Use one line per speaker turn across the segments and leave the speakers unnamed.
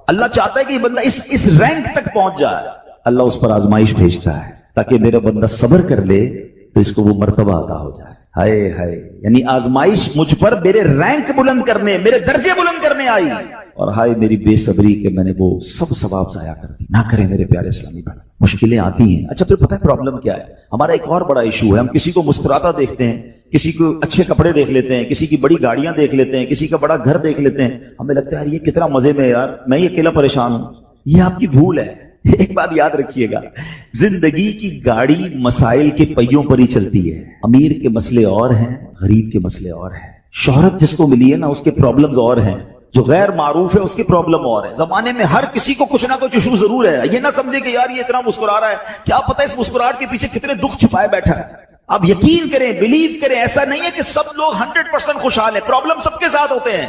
اللہ چاہتا ہے کہ یہ بندہ اس رینک تک پہنچ جائے. اللہ اس پر آزمائش بھیجتا ہے تاکہ میرا بندہ صبر کر لے تو اس کو وہ مرتبہ عطا ہو جائے. ہائے ہائے، یعنی آزمائش مجھ پر میرے رینک بلند کرنے، میرے درجے بلند کرنے آئی، اور ہائے میری بے صبری کہ میں نے وہ سب ثواب ضائع کر دی. نہ کریں میرے پیارے اسلامی بھائی. مشکلیں آتی ہیں. اچھا پھر پتہ ہے پرابلم کیا ہے؟ ہمارا ایک اور بڑا ایشو ہے، ہم کسی کو مسکراتا دیکھتے ہیں، کسی کو اچھے کپڑے دیکھ لیتے ہیں، کسی کی بڑی گاڑیاں دیکھ لیتے ہیں، کسی کا بڑا گھر دیکھ لیتے ہیں، ہمیں لگتا ہے یار یہ کتنا مزے میں، یار میں یہ اکیلا پریشان ہوں. یہ آپ کی بھول ہے. ایک بات یاد رکھیے گا، زندگی کی گاڑی مسائل کے پہیوں پر ہی چلتی ہے. امیر کے مسئلے اور ہیں، غریب کے مسئلے اور ہیں. شہرت جس کو ملی ہے نا، اس کے پرابلمز اور ہیں. جو غیر معروف ہے اس کی پرابلم اور ہے. زمانے میں ہر کسی کو کچھ نہ کچھ ایشو ضرور ہے. یہ نہ سمجھے کہ یار یہ اتنا مسکرا رہا ہے، کیا پتہ اس مسکراہٹ کے پیچھے کتنے دکھ چھپائے بیٹھا ہے. آپ یقین کریں، بلیو کریں، ایسا نہیں ہے کہ سب لوگ 100% خوشحال ہیں. پرابلم سب کے ساتھ ہوتے ہیں.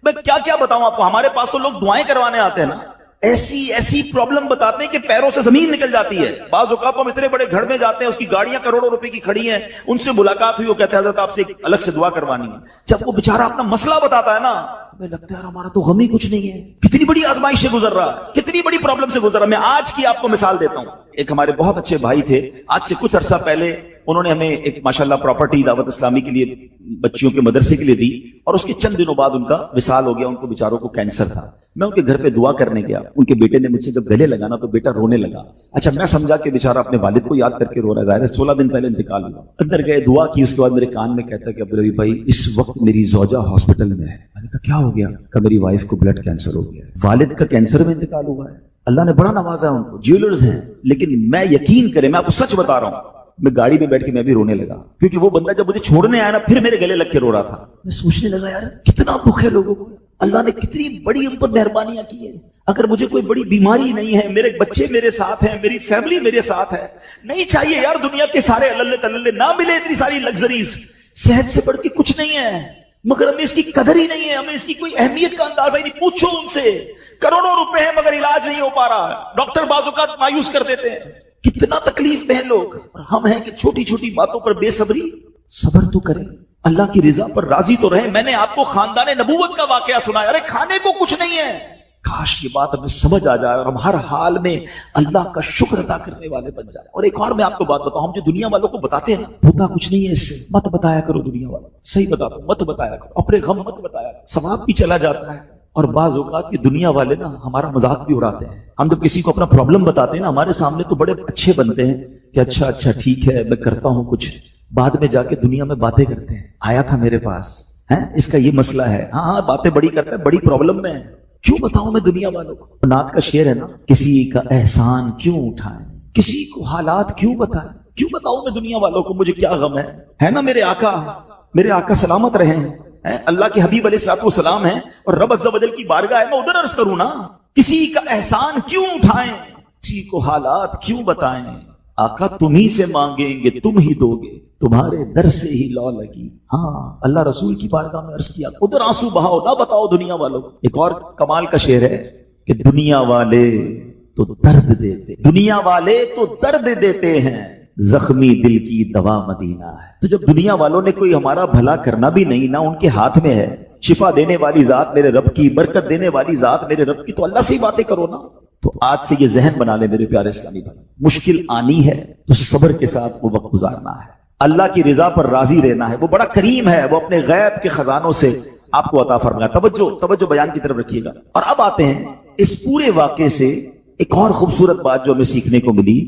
میں کیا بتاؤں آپ کو، ہمارے پاس تو لوگ دعائیں کروانے آتے ہیں نا، ایسی پرابلم بتاتے ہیں کہ پیروں سے زمین نکل جاتی ہے. بعض اوقات ہم اتنے بڑے گھر میں جاتے ہیں، اس کی گاڑیاں کروڑوں روپے کی کھڑی ہیں، ان سے ملاقات ہوئی، وہ کہتے ہیں حضرت آپ سے الگ سے دعا کروانی ہے. جب وہ بیچارہ اپنا مسئلہ بتاتا ہے نا، ہمیں لگتا ہے یار ہمارا تو غم ہی کچھ نہیں ہے. کتنی بڑی آزمائش سے گزر رہا، کتنی بڑی پرابلم سے گزر رہا. میں آج کی آپ کو مثال دیتا ہوں. ایک ہمارے بہت اچھے بھائی تھے، آج سے کچھ عرصہ پہلے انہوں نے ہمیں ایک ماشاءاللہ پراپرٹی دعوت اسلامی کے لیے بچیوں کے مدرسے کے لیے دی، اور اس کے چند دنوں بعد ان کا وصال ہو گیا. ان کو بیچاروں کو کینسر تھا. میں ان کے گھر پہ دعا کرنے گیا. ان کے بیٹے نے مجھ سے جب گلے لگانا تو بیٹا رونے لگا. اچھا میں سمجھا کہ بیچارہ اپنے والد کو یاد کر کے رو رہا ہے، ظاہر ہے 16 دن پہلے انتقال ہوا. اندر گئے، دعا کی، اس کے بعد میرے کان میں کہتا کہ عبدالرحیم بھائی اس وقت میری زوجہ ہاسپٹل میں ہے. میں نے کہا کیا ہو گیا؟ کہ میری وائف کو بلڈ کینسر ہو گیا. والد کا کینسر میں انتقال ہوا ہے. اللہ نے بڑا نوازا ہے ان کو، جیولرز ہیں. لیکن میں یقین کریں، میں آپ کو سچ بتا رہا ہوں، میں گاڑی میں بیٹھ کے میں بھی رونے لگا، کیونکہ وہ بندہ جب مجھے چھوڑنے آیا نا پھر میرے گلے لگ کے رو رہا تھا. میں سوچنے لگا یار کتنا دکھ ہے لوگوں کو، اللہ نے کتنی بڑی ان پر مہربانیاں کی ہیں. اگر مجھے کوئی بڑی بیماری نہیں ہے، میرے بچے میرے ساتھ ہیں، میری فیملی میرے ساتھ ہے، نہیں چاہیے یار دنیا کے سارے اللہ تللے نہ ملے اتنی ساری لگژریز، صحت سے بڑھ کے کچھ نہیں ہے، مگر ہمیں اس کی قدر ہی نہیں ہے، ہمیں اس کی کوئی اہمیت کا اندازہ ہی نہیں. پوچھو ان سے، کروڑوں روپے ہیں مگر علاج نہیں ہو پا رہا. ڈاکٹر بعض اوقات مایوس کر دیتے ہیں. کتنا تکلیف میں ہیں لوگ، اور ہم ہیں کہ چھوٹی چھوٹی باتوں پر بے صبری. صبر تو کریں، اللہ کی رضا پر راضی تو رہیں. میں نے آپ کو خاندان نبوت کا واقعہ سنایا، ارے کھانے کو کچھ نہیں ہے. کاش یہ بات ہمیں سمجھ آ جائے اور ہم ہر حال میں اللہ کا شکر ادا کرنے والے بن جائیں. اور ایک اور میں آپ کو بات بتاؤں، ہم جو دنیا والوں کو بتاتے ہیں نا ہوتا کچھ نہیں ہے اس سے. مت بتایا کرو دنیا والوں، صحیح بتاتا ہوں، مت بتایا کرو، اپنے غم مت بتایا کرو، ثواب بھی چلا جاتا ہے. اور بعض اوقات یہ دنیا والے نا ہمارا مذاق بھی اڑاتے ہیں. ہم جب کسی کو اپنا پرابلم بتاتے ہیں نا ہمارے سامنے تو بڑے اچھے بنتے ہیں کہ اچھا ٹھیک ہے میں کرتا ہوں کچھ. بعد میں جا کے دنیا میں باتیں کرتے ہیں، آیا تھا میرے پاس اس کا یہ مسئلہ ہے، ہاں باتیں بڑی کرتا ہے، بڑی پرابلم میں ہے. کیوں بتاؤں میں دنیا والوں کو؟ نعت کا شعر ہے نا، کسی کا احسان کیوں اٹھائیں، کسی کو حالات کیوں بتائیں. کیوں بتاؤں میں دنیا والوں کو مجھے کیا غم ہے نا میرے آقا سلامت رہے ہیں، اللہ کے حبیب علیہ الصلوۃ والسلام ہیں، اور رب عز و جل کی بارگاہ ہے، میں ادھر عرض کروں نا. کسی کا احسان کیوں اٹھائیں، کسی کو حالات کیوں بتائیں. آقا تم ہی سے مانگیں گے تم ہی دو گے، تمہارے در سے ہی لو لگی. ہاں اللہ رسول کی بارگاہ میں عرض کیا، ادھر آنسو بہاؤ، نہ بتاؤ دنیا والوں. ایک اور کمال کا شعر ہے کہ دنیا والے تو درد دیتے، دنیا والے تو درد دیتے ہیں، زخمی دل کی دوا مدینہ ہے. تو جب دنیا والوں نے کوئی ہمارا بھلا کرنا بھی نہیں، نہ ان کے ہاتھ میں ہے، شفا دینے والی ذات میرے رب کی، برکت دینے والی ذات میرے رب کی، تو اللہ سے ہی باتیں کرو نا. تو آج سے یہ ذہن بنا لے میرے پیارے اسلامی بھائی، مشکل آنی ہے تو صبر کے ساتھ وہ وقت گزارنا ہے، اللہ کی رضا پر راضی رہنا ہے. وہ بڑا کریم ہے، وہ اپنے غیب کے خزانوں سے آپ کو عطا فرمایا. توجہ بیان کی طرف رکھیے گا. اور اب آتے ہیں اس پورے واقعے سے ایک اور خوبصورت بات جو ہمیں سیکھنے کو ملی،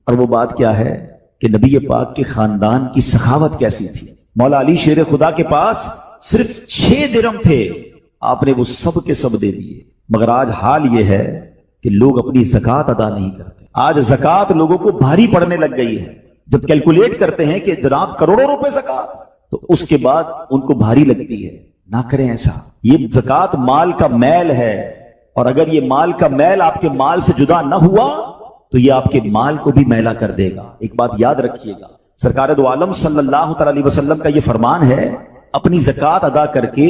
اور وہ بات کیا ہے کہ نبی پاک کے خاندان کی سخاوت کیسی تھی. مولا علی شیر خدا کے پاس صرف 6 درہم تھے، آپ نے وہ سب کے سب دے دیے. مگر آج حال یہ ہے کہ لوگ اپنی زکوٰۃ ادا نہیں کرتے. آج زکوٰۃ لوگوں کو بھاری پڑنے لگ گئی ہے. جب کیلکولیٹ کرتے ہیں کہ جناب کروڑوں روپے زکوٰۃ، تو اس کے بعد ان کو بھاری لگتی ہے. نہ کریں ایسا. یہ زکوٰۃ مال کا میل ہے، اور اگر یہ مال کا میل آپ کے مال سے جدا نہ ہوا تو یہ آپ کے مال کو بھی میلا کر دے گا. ایک بات یاد رکھیے گا، سرکار دو عالم صلی اللہ تعالی علیہ وسلم کا یہ فرمان ہے، اپنی زکوٰۃ ادا کر کے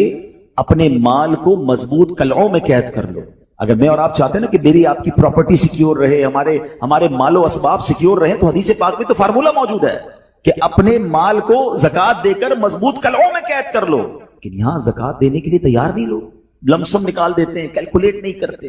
اپنے مال کو مضبوط قلعوں میں قید کر لو. اگر میں اور آپ چاہتے ہیں نا کہ میری آپ کی پراپرٹی سیکیور رہے، ہمارے مال و اسباب سیکیور رہے، تو حدیث پاک میں تو فارمولہ موجود ہے کہ اپنے مال کو زکوٰۃ دے کر مضبوط قلعوں میں قید کر لو. لیکن یہاں زکوٰۃ دینے کے لیے تیار نہیں لوگ، لمسم نکال دیتے ہیں، کیلکولیٹ نہیں کرتے.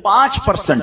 5%।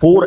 4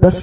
10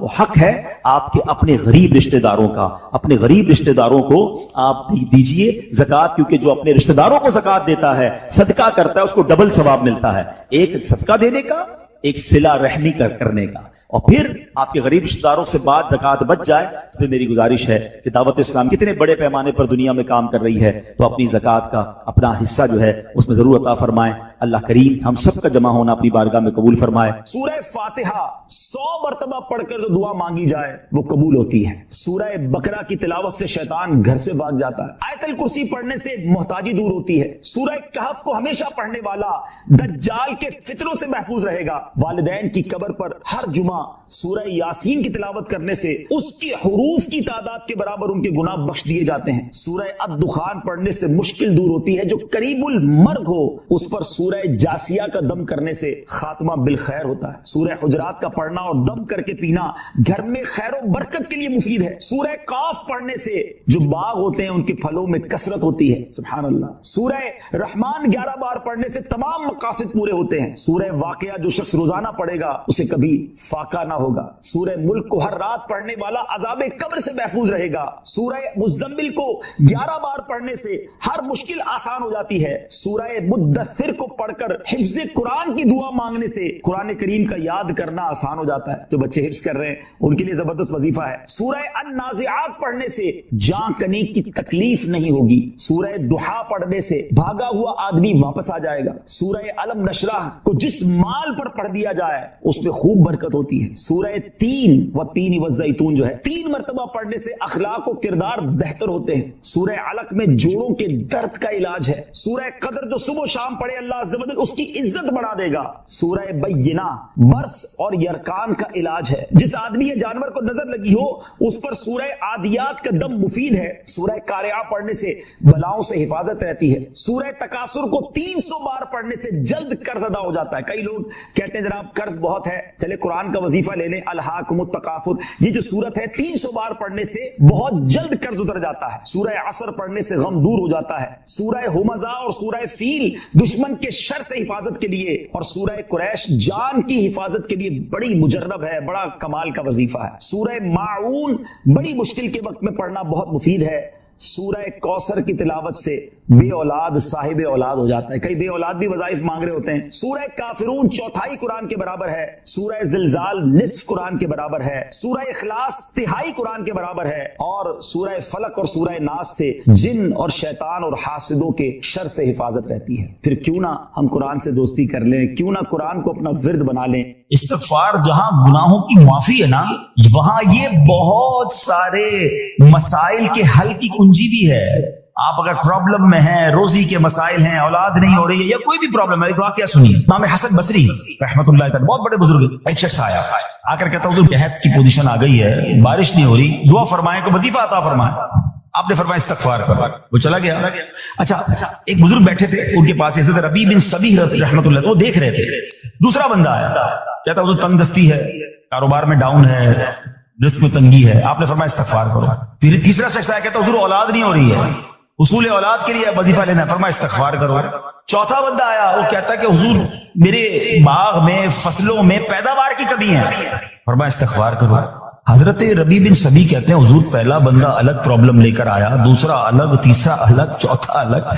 وہ حق ہے آپ کے اپنے غریب رشتہ داروں کا. اپنے غریب رشتہ داروں کو آپ دیجئے زکات, کیونکہ جو اپنے رشتہ داروں کو زکات دیتا ہے, صدقہ کرتا ہے, اس کو ڈبل ثواب ملتا ہے, ایک صدقہ دینے کا, ایک صلہ رحمی کرنے کا. اور پھر آپ کے غریب رشتہ داروں سے بات زکات بچ جائے تو پھر میری گزارش ہے کہ دعوت اسلام کتنے بڑے پیمانے پر دنیا میں کام کر رہی ہے, تو اپنی زکات کا اپنا حصہ جو ہے اس میں ضرور عطا فرمائیں. اللہ کریم ہم سب کا جمع ہونا اپنی بارگاہ میں قبول فرمائے.
سورہ فاتحہ 100 مرتبہ پڑھ کر جو دعا مانگی جائے وہ قبول ہوتی ہے. سورہ بقرہ کی تلاوت سے شیطان گھر سے بھاگ جاتا ہے. آیت الکرسی پڑھنے سے محتاجی دور ہوتی ہے. سورہ کہف کو ہمیشہ پڑھنے والا دجال کے فتنوں سے محفوظ رہے گا. والدین کی قبر پر ہر جمعہ سورہ یاسین کی تلاوت کرنے سے اس کی حروف کی تعداد کے برابر ان کے گناہ بخش دیے جاتے ہیں. سورہ الدخان پڑھنے سے مشکل دور ہوتی ہے. جو قریب المرگ ہو اس پر سورہ جاسیہ کا دم کرنے سے خاتمہ بالخیر ہوتا ہے. سورہ حجرات کا پڑھنا اور دم کر کے پینا گھر میں خیر و برکت کے لیے مفید ہے. سورہ قاف پڑھنے سے جو باغ ہوتے ہیں ان کے پھلوں میں کثرت ہوتی ہے. سبحان اللہ. سورہ رحمان 11 بار پڑھنے سے تمام مقاصد پورے ہوتے ہیں. سورہ واقعہ جو شخص روزانہ پڑھے گا اسے کبھی فاقہ نہ ہوگا. سورہ ملک کو ہر رات پڑھنے والا عذاب قبر سے محفوظ رہے گا. سورہ مزمل کو 11 بار پڑھنے سے ہر مشکل آسان ہو جاتی ہے. سورہ مدثر کو پڑھ کر حفظ قرآن کی دعا مانگنے سے قرآن کریم کا یاد کرنا آسان ہو جاتا ہے. جو بچے حفظ کر رہے ہیں ان کے لیے زبردست وظیفہ ہے. سورہ النازعات پڑھنے سے جان کنی کی تکلیف نہیں ہوگی. سورہ دحا پڑھنے سے بھاگا ہوا آدمی واپس آ جائے گا. سورہ علم نشرح کو جس مال پر پڑھ دیا جائے اس میں خوب برکت ہوتی ہے. سورہ تین والزیتون جو ہے 3 مرتبہ پڑھنے سے اخلاق و کردار بہتر ہوتے ہیں. سورہ علق میں جوڑوں کے درد کا علاج ہے. سورہ قدر جو صبح و شام پڑھے اللہ عز و جل اس کی عزت بڑھا دے گا. سورہ بینہ برس اور یرکان کا علاج ہے. جس آدمی یا جانور کو نظر لگی ہو اس پر سورہ عادیات کا دم مفید ہے. سورہ قارعہ پڑھنے سے بلاؤں سے حفاظت رہتی ہے. سورہ تکاثر کو 300 بار پڑھنے سے جلد قرض ادا ہو جاتا ہے. کئی لوگ کہتے ہیں جناب قرض بہت ہے, چلے قرآن کا وظیفہ لے لیں الہاکم التکاثر. یہ جو سورت ہے 300 بار پڑھنے سے بہت جلد قرض اتر جاتا ہے. سورہ عصر پڑھنے سے غم دور ہو جاتا ہے. سورہ ہمزہ اور سورہ فیل دشمن کے شر سے حفاظت کے لیے اور سورہ قریش جان کی حفاظت کے لیے بڑی مجرب ہے, بڑا کمال کا وظیفہ ہے. سورہ ماعون بڑی مشکل کے وقت میں پڑھنا بہت مفید ہے. سورہ کوثر کی تلاوت سے بے اولاد صاحب اولاد ہو جاتا ہے. کئی بے اولاد بھی وظائف مانگ رہے ہوتے ہیں. سورہ کافرون 1/4 قرآن کے برابر ہے. سورہ زلزال نصف قرآن کے برابر ہے. سورہ اخلاص 1/3 قرآن کے برابر ہے. اور سورہ فلق اور سورہ ناس سے جن اور شیطان اور حاسدوں کے شر سے حفاظت رہتی ہے. پھر کیوں نہ ہم قرآن سے دوستی کر لیں, کیوں نہ قرآن کو اپنا ورد بنا لیں.
استغفار جہاں گناہوں کی معافی ہے نا, وہاں یہ بہت سارے مسائل کے حل کی کنجی بھی ہے. آپ اگر پرابلم میں ہیں, روزی کے مسائل ہیں, اولاد نہیں ہو رہی ہے یا کوئی بھی پرابلم ہے, ایک واقعہ سنیے. امام حسن بصری رحمۃ اللہ تعالی بہت بڑے بزرگ, ایک شخص آ کر کہتا ہوں قحط کی پوزیشن آ گئی ہے, بارش نہیں ہو رہی, دعا فرمائیں کہ وظیفہ عطا فرمائیں. آپ نے فرمایا استغفار کرو, وہ چلا گیا. اچھا ایک بزرگ بیٹھے تھے ان کے پاس, حضرت ربیع بن صبیح رحمۃ اللہ, وہ دیکھ رہے تھے. دوسرا بندہ آیا, کہتا حضور تنگ دستی ہے, کاروبار میں ڈاؤن ہے, رزق میں تنگی ہے. آپ نے فرمایا استغفار کرو. تیسرا شخص آیا, کہتا حضور اولاد نہیں ہو رہی ہے, حصول اولاد کے لیے وظیفہ لینا ہے. فرمایا استغفار کرو. چوتھا بندہ آیا, وہ کہتا ہے کہ حضور میرے باغ میں فصلوں میں پیداوار کی کمی ہے. فرمایا استغفار کرو. حضرت ربیع بن صبیح کہتے ہیں حضور پہلا بندہ الگ پرابلم لے کر آیا, دوسرا الگ, تیسرا الگ, چوتھا الگ,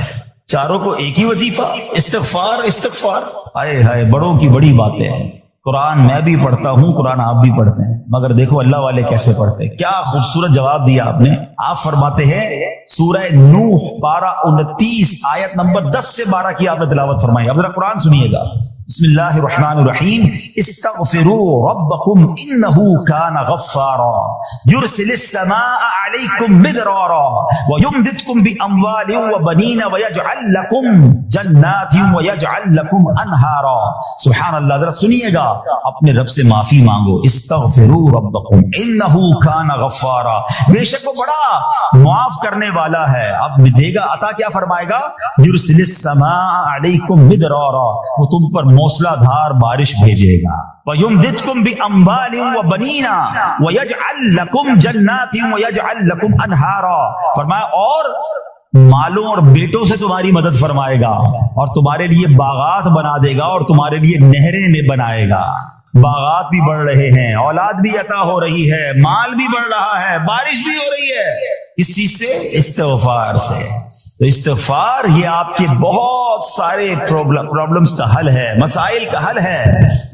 چاروں کو ایک ہی وظیفہ استغفار استغفار. ہائے ہائے, بڑوں کی بڑی باتیں ہیں. قرآن میں بھی پڑھتا ہوں, قرآن آپ بھی پڑھتے ہیں, مگر دیکھو اللہ والے کیسے پڑھتے ہیں. کیا خوبصورت جواب دیا آپ نے. آپ فرماتے ہیں سورہ نوح 29 آیت نمبر 10 سے 12 کی آپ نے تلاوت فرمائی. اب ذرا قرآن سنیے گا. بسم اللہ الرحمن الرحیم. استغفروا ربکم انہ کان غفارا یرسل السماء علیکم مدرارا ویمددکم باموال وبنین ویجعل لکم جنات ویجعل لکم انہارا. سبحان اللہ. ذرا سنیے گا, اپنے رب سے معافی مانگو. استغفروا ربکم انہ کان غفارا, بے شک وہ بڑا معاف کرنے والا ہے. اب دے گا عطا, کیا فرمائے گا. یرسل السماء علیکم مدرارا, وہ تم پر موسلا دھار بارش بھیجے گا. وَيُمْدِدْكُمْ بِأَمْوَالٍ وَبَنِينَ وَيَجْعَلْ لَكُمْ جَنَّاتٍ وَيَجْعَلْ لَكُمْ أَنْهَارًا. فرمایا اور مالوں اور بیٹوں سے تمہاری مدد فرمائے گا اور تمہارے لیے باغات بنا دے گا اور تمہارے لیے نہریں بنائے گا. باغات بھی بڑھ رہے ہیں، اولاد بھی عطا ہو رہی ہے، مال بھی بڑھ رہا ہے، بارش بھی ہو رہی ہے، کس چیز سے؟ استغفار سے۔ تو استغفار یہ آپ کے بہت سارے پرابلمز کا حل ہے، مسائل کا حل ہے۔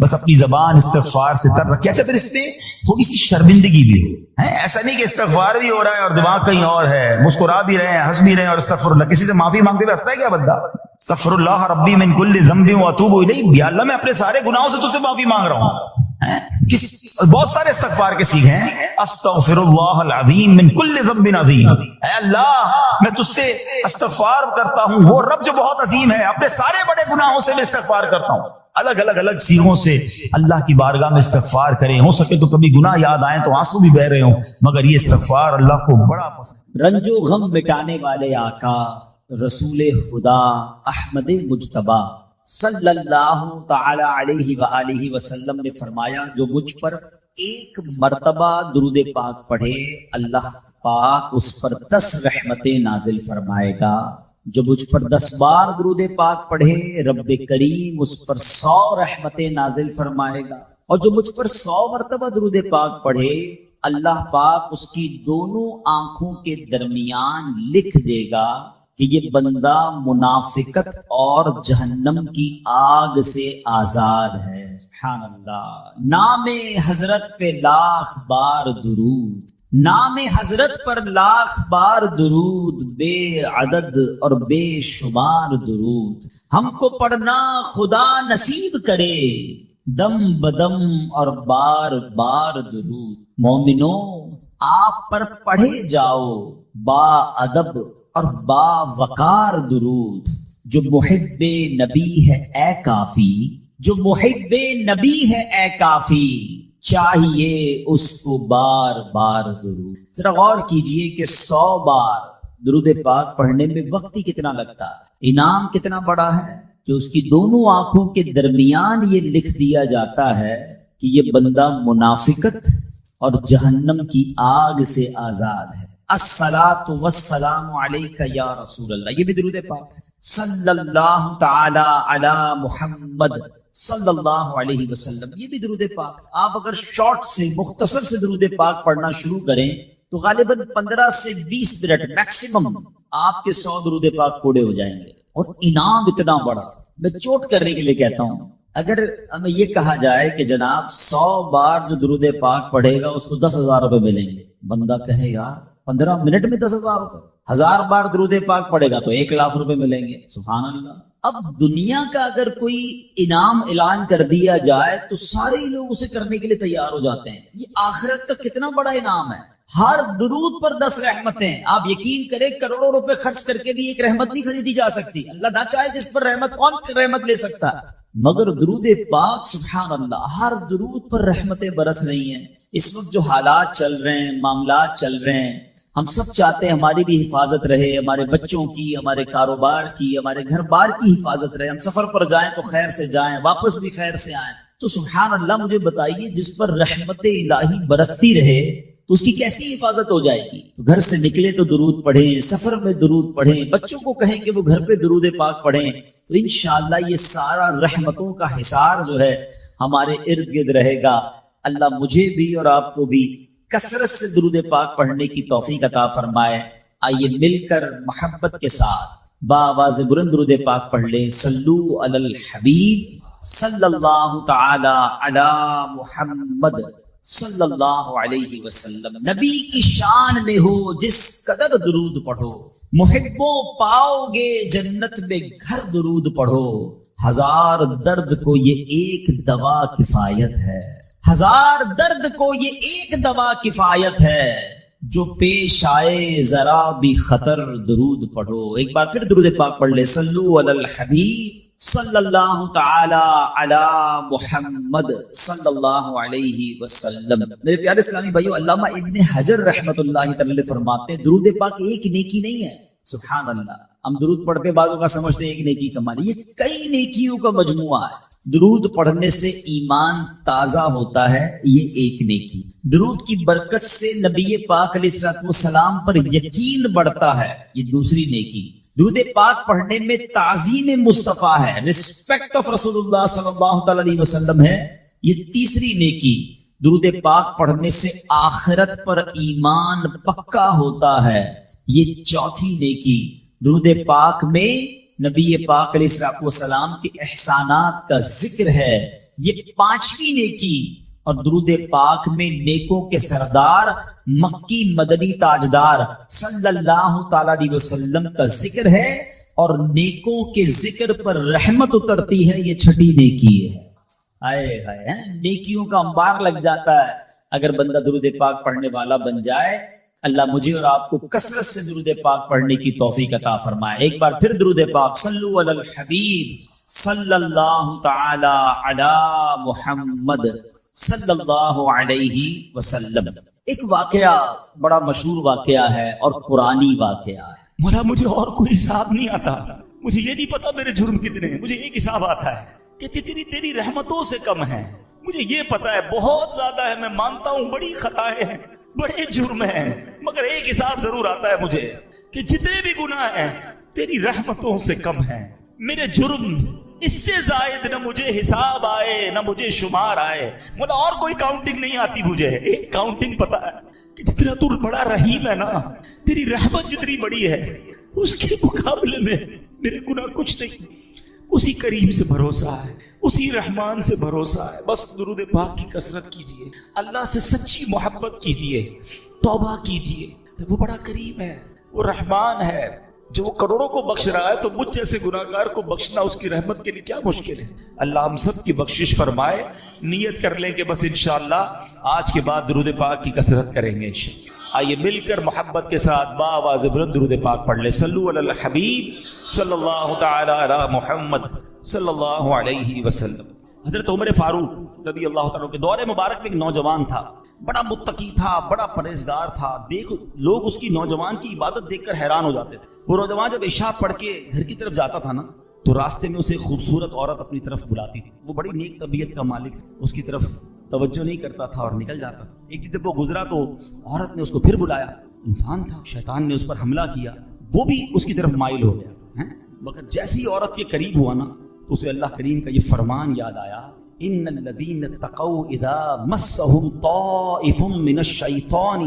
بس اپنی زبان استغفار سے تر رکھے۔ اچھا، پھر اس میں تھوڑی سی شرمندگی بھی ہو، ایسا نہیں کہ استغفار بھی ہو رہا ہے اور دماغ کہیں اور ہے، مسکرا بھی رہے ہیں، ہنس بھی رہے ہیں اور استغفر اللہ، کسی سے معافی مانگتے ہوئے ہنستا ہے کیا بندہ؟ استغفر اللہ ربی من کل ذنب واتوب الیہ، یا اللہ میں اپنے سارے گناہوں سے تجھ سے معافی مانگ رہا ہوں۔ بہت سارے استغفار کے سیکھے ہیں، استغفر اللہ العظیم من کل ذنب عظیم، اے اللہ میں تجھ سے استغفار کرتا ہوں، وہ رب جو بہت عظیم ہے، اپنے سارے بڑے گناہوں سے میں استغفار کرتا ہوں۔ الگ سیغوں سے اللہ کی بارگاہ میں استغفار کریں، ہو سکے تو کبھی گناہ یاد آئیں تو آنسو بھی بہ رہے ہوں، مگر یہ استغفار اللہ کو بڑا پسند۔
رنج و غم مٹانے والے آقا رسول خدا احمد مجتبی صلی اللہ تعالی علیہ وآلہ وسلم نے فرمایا، جو مجھ پر ایک مرتبہ درود پاک پڑھے اللہ پاک اس پر 10 رحمتیں نازل فرمائے گا۔ جو مجھ پر 10 بار درود پاک پڑھے رب کریم اس پر 100 رحمتیں نازل فرمائے گا، اور جو مجھ پر 100 مرتبہ درود پاک پڑھے اللہ پاک اس کی دونوں آنکھوں کے درمیان لکھ دے گا کہ یہ بندہ منافقت اور جہنم کی آگ سے آزاد ہے۔ سبحان اللہ۔ نام حضرت پہ لاکھ بار درود، نام حضرت پر لاکھ بار درود، بے عدد اور بے شمار درود ہم کو پڑھنا خدا نصیب کرے، دم بدم اور بار بار درود۔ مومنوں آپ پر پڑھے جاؤ با ادب اور با وقار درود۔ جو محب نبی ہے اے کافی، جو محب نبی ہے اے کافی، چاہیے اس کو بار بار درود۔ ذرا غور کیجئے کہ 100 بار درود پاک پڑھنے میں وقت ہی کتنا لگتا ہے، انعام کتنا بڑا ہے کہ اس کی دونوں آنکھوں کے درمیان یہ لکھ دیا جاتا ہے کہ یہ بندہ منافقت اور جہنم کی آگ سے آزاد ہے۔ الصلاۃ والسلام علیک یا رسول اللہ، یہ بھی درود پاک ہے۔ صلی اللہ تعالی علی محمد صلی اللہ علیہ وسلم، یہ بھی درود پاک۔ آپ اگر شارٹ سے مختصر سے درود پاک پڑھنا شروع کریں تو غالباً 15 سے 20 منٹ میکسیمم آپ کے 100 درود پاک پورے ہو جائیں گے، اور انعام اتنا بڑا۔ میں چوٹ کرنے کے لیے کہتا ہوں، اگر ہمیں یہ کہا جائے کہ جناب 100 بار جو درود پاک پڑھے گا اس کو 10,000 روپے ملیں گے، بندہ کہے یار 15 منٹ میں 10,000 روپے، 1000 بار درود پاک پڑھے گا تو 1,00,000 روپے ملیں گے۔ سبحان اللہ۔ اب دنیا کا اگر کوئی انعام اعلان کر دیا جائے تو سارے لوگ اسے کرنے کے لیے تیار ہو جاتے ہیں۔ یہ آخرت کا کتنا بڑا انعام ہے، ہر درود پر 10 رحمتیں۔ آپ یقین کریں کروڑوں روپے خرچ کر کے بھی ایک رحمت نہیں خریدی جا سکتی، اللہ نہ چاہے جس پر رحمت، کون رحمت لے سکتا ہے؟ مگر درود پاک سبحان اللہ، ہر درود پر رحمتیں برس رہی ہیں۔ اس وقت جو حالات چل رہے ہیں، معاملات چل رہے ہیں، ہم سب چاہتے ہیں ہماری بھی حفاظت رہے، ہمارے بچوں کی، ہمارے کاروبار کی، ہمارے گھر بار کی حفاظت رہے، ہم سفر پر جائیں تو خیر سے جائیں، واپس بھی خیر سے آئیں۔ تو سبحان اللہ، مجھے بتائیے جس پر رحمت الہی برستی رہے تو اس کی کیسی حفاظت ہو جائے گی؟ تو گھر سے نکلے تو درود پڑھیں، سفر میں درود پڑھیں، بچوں کو کہیں کہ وہ گھر پہ درود پاک پڑھیں، تو انشاءاللہ یہ سارا رحمتوں کا حصار جو ہے ہمارے ارد گرد رہے گا۔ اللہ مجھے بھی اور آپ کو بھی کثرت سے درود پاک پڑھنے کی توفیق عطا فرمائے۔ آئیے مل کر محبت کے ساتھ بآواز بلند درود پاک پڑھ لیں۔ صلو علی الحبیب صلی اللہ تعالی علی محمد صلی اللہ علیہ وسلم۔ نبی کی شان میں ہو جس قدر درود پڑھو، محبوں پاؤ گے جنت میں گھر درود پڑھو۔ 1000 درد کو یہ ایک دوا کفایت ہے، 1000 درد کو یہ ایک دوا کفایت ہے، جو پیش آئے ذرا بھی خطر درود پڑھو۔ ایک بار پھر درود پاک پڑھ لے۔ صلو علی الحبیب صلی اللہ تعالی علی محمد صلی اللہ علیہ وسلم۔ میرے پیارے اسلامی بھائیو، علامہ ابن حجر رحمت اللہ تعالی فرماتے ہیں درود پاک ایک نیکی نہیں ہے۔ سبحان اللہ، ہم درود پڑھتے بعضوں کا سمجھتے ہیں ایک نیکی کمالی، یہ کئی نیکیوں کا مجموعہ ہے۔ درود پڑھنے سے ایمان تازہ ہوتا ہے، یہ ایک نیکی۔ درود کی برکت سے نبی پاک علیہ السلام پر یقین بڑھتا ہے، یہ دوسری نیکی۔ درود پاک پڑھنے میں تعظیم مصطفیٰ ہے، رسپیکٹ آف رسول اللہ صلی اللہ علیہ وسلم ہے، یہ تیسری نیکی. درود پاک پڑھنے سے آخرت پر ایمان پکا ہوتا ہے. یہ چوتھی نیکی. درود پاک میں نبی پاک علیہ الصلوۃ والسلام کے احسانات کا ذکر ہے. یہ پانچویں نیکی. اور درود پاک میں نیکوں کے سردار مکی مدنی تاجدار صلی اللہ تعالی علیہ وسلم کا ذکر ہے. اور نیکوں کے ذکر پر رحمت اترتی ہے. یہ چھٹی نیکی ہے. آئے ہائے نیکیوں کا انبار لگ جاتا ہے اگر بندہ درود پاک پڑھنے والا بن جائے. اللہ مجھے اور آپ کو کثرت سے درود پاک پڑھنے کی توفیق عطا فرمائے. ایک بار پھر درود پاک. صلو علی الحبیب صلی اللہ تعالی علی محمد صلی اللہ علیہ وسلم. ایک واقعہ بڑا مشہور واقعہ ہے اور قرآنی واقعہ ہے.
مولا مجھے اور کوئی حساب نہیں آتا. مجھے یہ نہیں پتا میرے جرم کتنے ہیں. مجھے ایک حساب آتا ہے کہ تیری رحمتوں سے کم ہے. مجھے یہ پتا ہے بہت زیادہ ہے. میں مانتا ہوں بڑی خطائیں ہیں, بڑے جرم ہیں, مگر ایک حساب ضرور آتا ہے مجھے کہ جتنے بھی گناہ ہیں تیری رحمتوں سے کم ہیں. میرے جرم اس سے زائد نہ مجھے حساب آئے نہ مجھے شمار آئے. مولا اور کوئی کاؤنٹنگ نہیں آتی مجھے. ایک کاؤنٹنگ پتا ہے کہ جتنا تو بڑا رحیم ہے نا, تیری رحمت جتنی بڑی ہے اس کے مقابلے میں میرے گناہ کچھ نہیں. اسی کریم سے بھروسہ ہے, اسی رحمان سے بھروسہ ہے. بس درود پاک کی کثرت کیجئے, اللہ سے سچی محبت کیجئے, توبہ کیجئے. وہ بڑا کریم ہے, وہ رحمان ہے. جو وہ کروڑوں کو بخش رہا ہے تو مجھ جیسے گناہگار کو بخشنا اس کی رحمت کے لیے کیا مشکل ہے. اللہ ہم سب کی بخشش فرمائے. نیت کر لیں کہ بس انشاءاللہ آج کے بعد درود پاک کی کثرت کریں گے انشاءاللہ. آئیے مل کر محبت کے ساتھ باآواز بلند درود پاک پڑھ لیں. صلو علی الحبیب صلی اللہ تعالی علی محمد صلی اللہ علیہ وسلم. حضرت عمر فاروق رضی اللہ تعالیٰ کے دور مبارک میں ایک نوجوان تھا, بڑا متقی تھا, بڑا پرہیزگار تھا. لوگ اس کی نوجوان کی عبادت دیکھ کر حیران ہو جاتے تھے. وہ نوجوان جب عشاء پڑھ کے گھر کی طرف جاتا تھا نا تو راستے میں اسے خوبصورت عورت اپنی طرف بلاتی تھی. وہ بڑی نیک طبیعت کا مالک تھا, اس کی طرف توجہ نہیں کرتا تھا اور نکل جاتا تھا. ایک دن جب وہ گزرا تو عورت نے اس کو پھر بلایا. انسان تھا, شیطان نے اس پر حملہ کیا, وہ بھی اس کی طرف مائل ہو گیا. مگر جیسی عورت کے قریب ہوا نا تو اسے اللہ کریم کا یہ فرمان یاد آیا, ان الذین اتقوا اذا مسهم طائف من الشیطان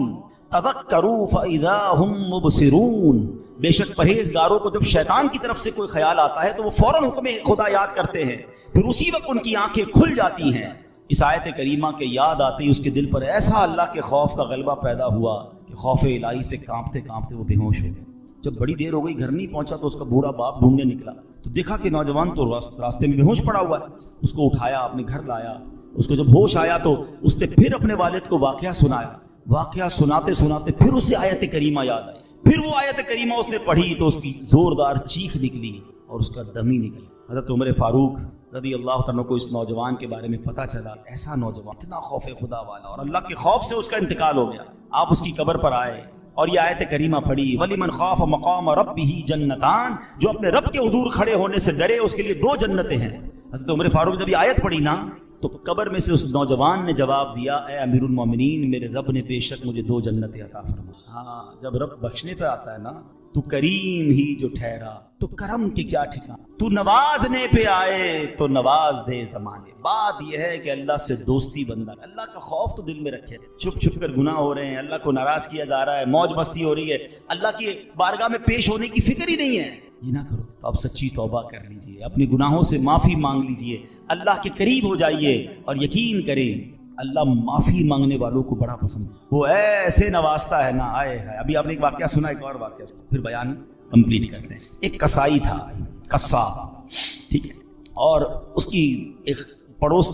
تذکروا فاذا هم مبصرون. بے شک پرہیزگاروں کو جب شیطان کی طرف سے کوئی خیال آتا ہے تو وہ فوراً حکم خدا یاد کرتے ہیں, پھر اسی وقت ان کی آنکھیں کھل جاتی ہیں. اس آیت کریمہ کے یاد آتے ہی اس کے دل پر ایسا اللہ کے خوف کا غلبہ پیدا ہوا کہ خوف الہی سے کانپتے کانپتے وہ بے ہوش ہو گئے. جب بڑی دیر ہو گئی گھر نہیں پہنچا تو اس کا بوڑھا باپ ڈھونڈنے نکلا تو دیکھا کہ نوجوان تو راستے میں بے ہوش پڑا ہوا ہے. اس کو اٹھایا, اپنے گھر لایا. اس کو جب ہوش آیا تو اس نے پھر اپنے والد کو واقعہ سنایا. واقعہ سناتے سناتے پھر اسے آیت کریمہ یاد آئی. پھر وہ آیت کریمہ اس نے پڑھی تو اس کی زوردار چیخ نکلی اور اس کا دم ہی نکلا. حضرت عمر فاروق رضی اللہ تعالیٰ کو اس نوجوان کے بارے میں پتہ چلا. ایسا نوجوان اتنا خوف خدا والا, اور اللہ کے خوف سے اس کا انتقال ہو گیا. آپ اس کی قبر پر آئے اور یہ آیت کریمہ پڑھی, وَلِمَنْ خَافَ مَقَامَ رَبِّهِ جَنَّتَانِ. جو اپنے رب کے حضور کھڑے ہونے سے ڈرے اس کے لیے 2 جنتیں ہیں. حضرت عمر فاروق جب یہ آیت پڑھی نا تو قبر میں سے اس نوجوان نے جواب دیا, اے امیر المومنین, میرے رب نے بے شک مجھے 2 جنتیں عطا فرمائیں. ہاں, جب رب بخشنے پہ آتا ہے نا تو کریم ہی جو ٹھہرا تو کرم کے کیا ٹھکانا. تو نوازنے پہ آئے تو نواز دے زمانے. بات یہ ہے کہ اللہ سے دوستی بندہ, اللہ کا خوف تو دل میں رکھے. چھپ چھپ کر گناہ ہو رہے ہیں, اللہ کو ناراض کیا جا رہا ہے, موج مستی ہو رہی ہے, اللہ کی بارگاہ میں پیش ہونے کی فکر ہی نہیں ہے, یہ نہ کرو. تو آپ سچی توبہ کر لیجئے, اپنے گناہوں سے معافی مانگ لیجئے, اللہ کے قریب ہو جائیے, اور یقین کریں اللہ معافی مانگنے والوں کو بڑا پسند ہے. وہ ایسے نوازتا ہے نا, آئے ہے. ابھی آپ نے ایک واقعہ سنا, ایک اور واقعہ پھر بیان کمپلیٹ کرتے ہیں. ایک کسائی تھا, قصاب, ٹھیک ہے, اور اس کی ایک پڑوس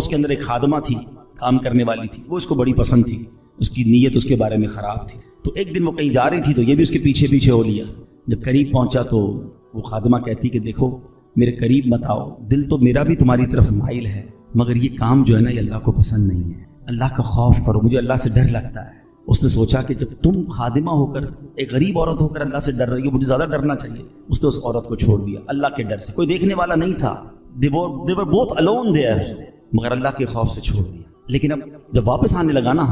کے اندر ایک خادمہ تھی, کام کرنے والی تھی. وہ اس کو بڑی پسند تھی, اس کی نیت اس کے بارے میں خراب تھی. تو ایک دن وہ کہیں جا رہی تھی تو یہ بھی اس کے پیچھے پیچھے ہو لیا. جب قریب پہنچا تو وہ خادمہ کہتی کہ دیکھو میرے قریب مت آؤ, دل تو میرا بھی تمہاری طرف مائل ہے, مگر یہ کام جو ہے نا یہ اللہ کو پسند نہیں ہے. اللہ کا خوف کرو, مجھے اللہ سے ڈر لگتا ہے. اس نے سوچا کہ جب تم خادمہ ہو کر, ایک غریب عورت ہو کر اللہ سے ڈر رہی ہو, مجھے زیادہ ڈرنا چاہیے. اس نے اس عورت کو چھوڑ دیا اللہ کے ڈر سے. کوئی دیکھنے والا نہیں تھا, they were both alone there, مگر اللہ کے خوف سے چھوڑ دیا. لیکن اب جب واپس آنے لگا نا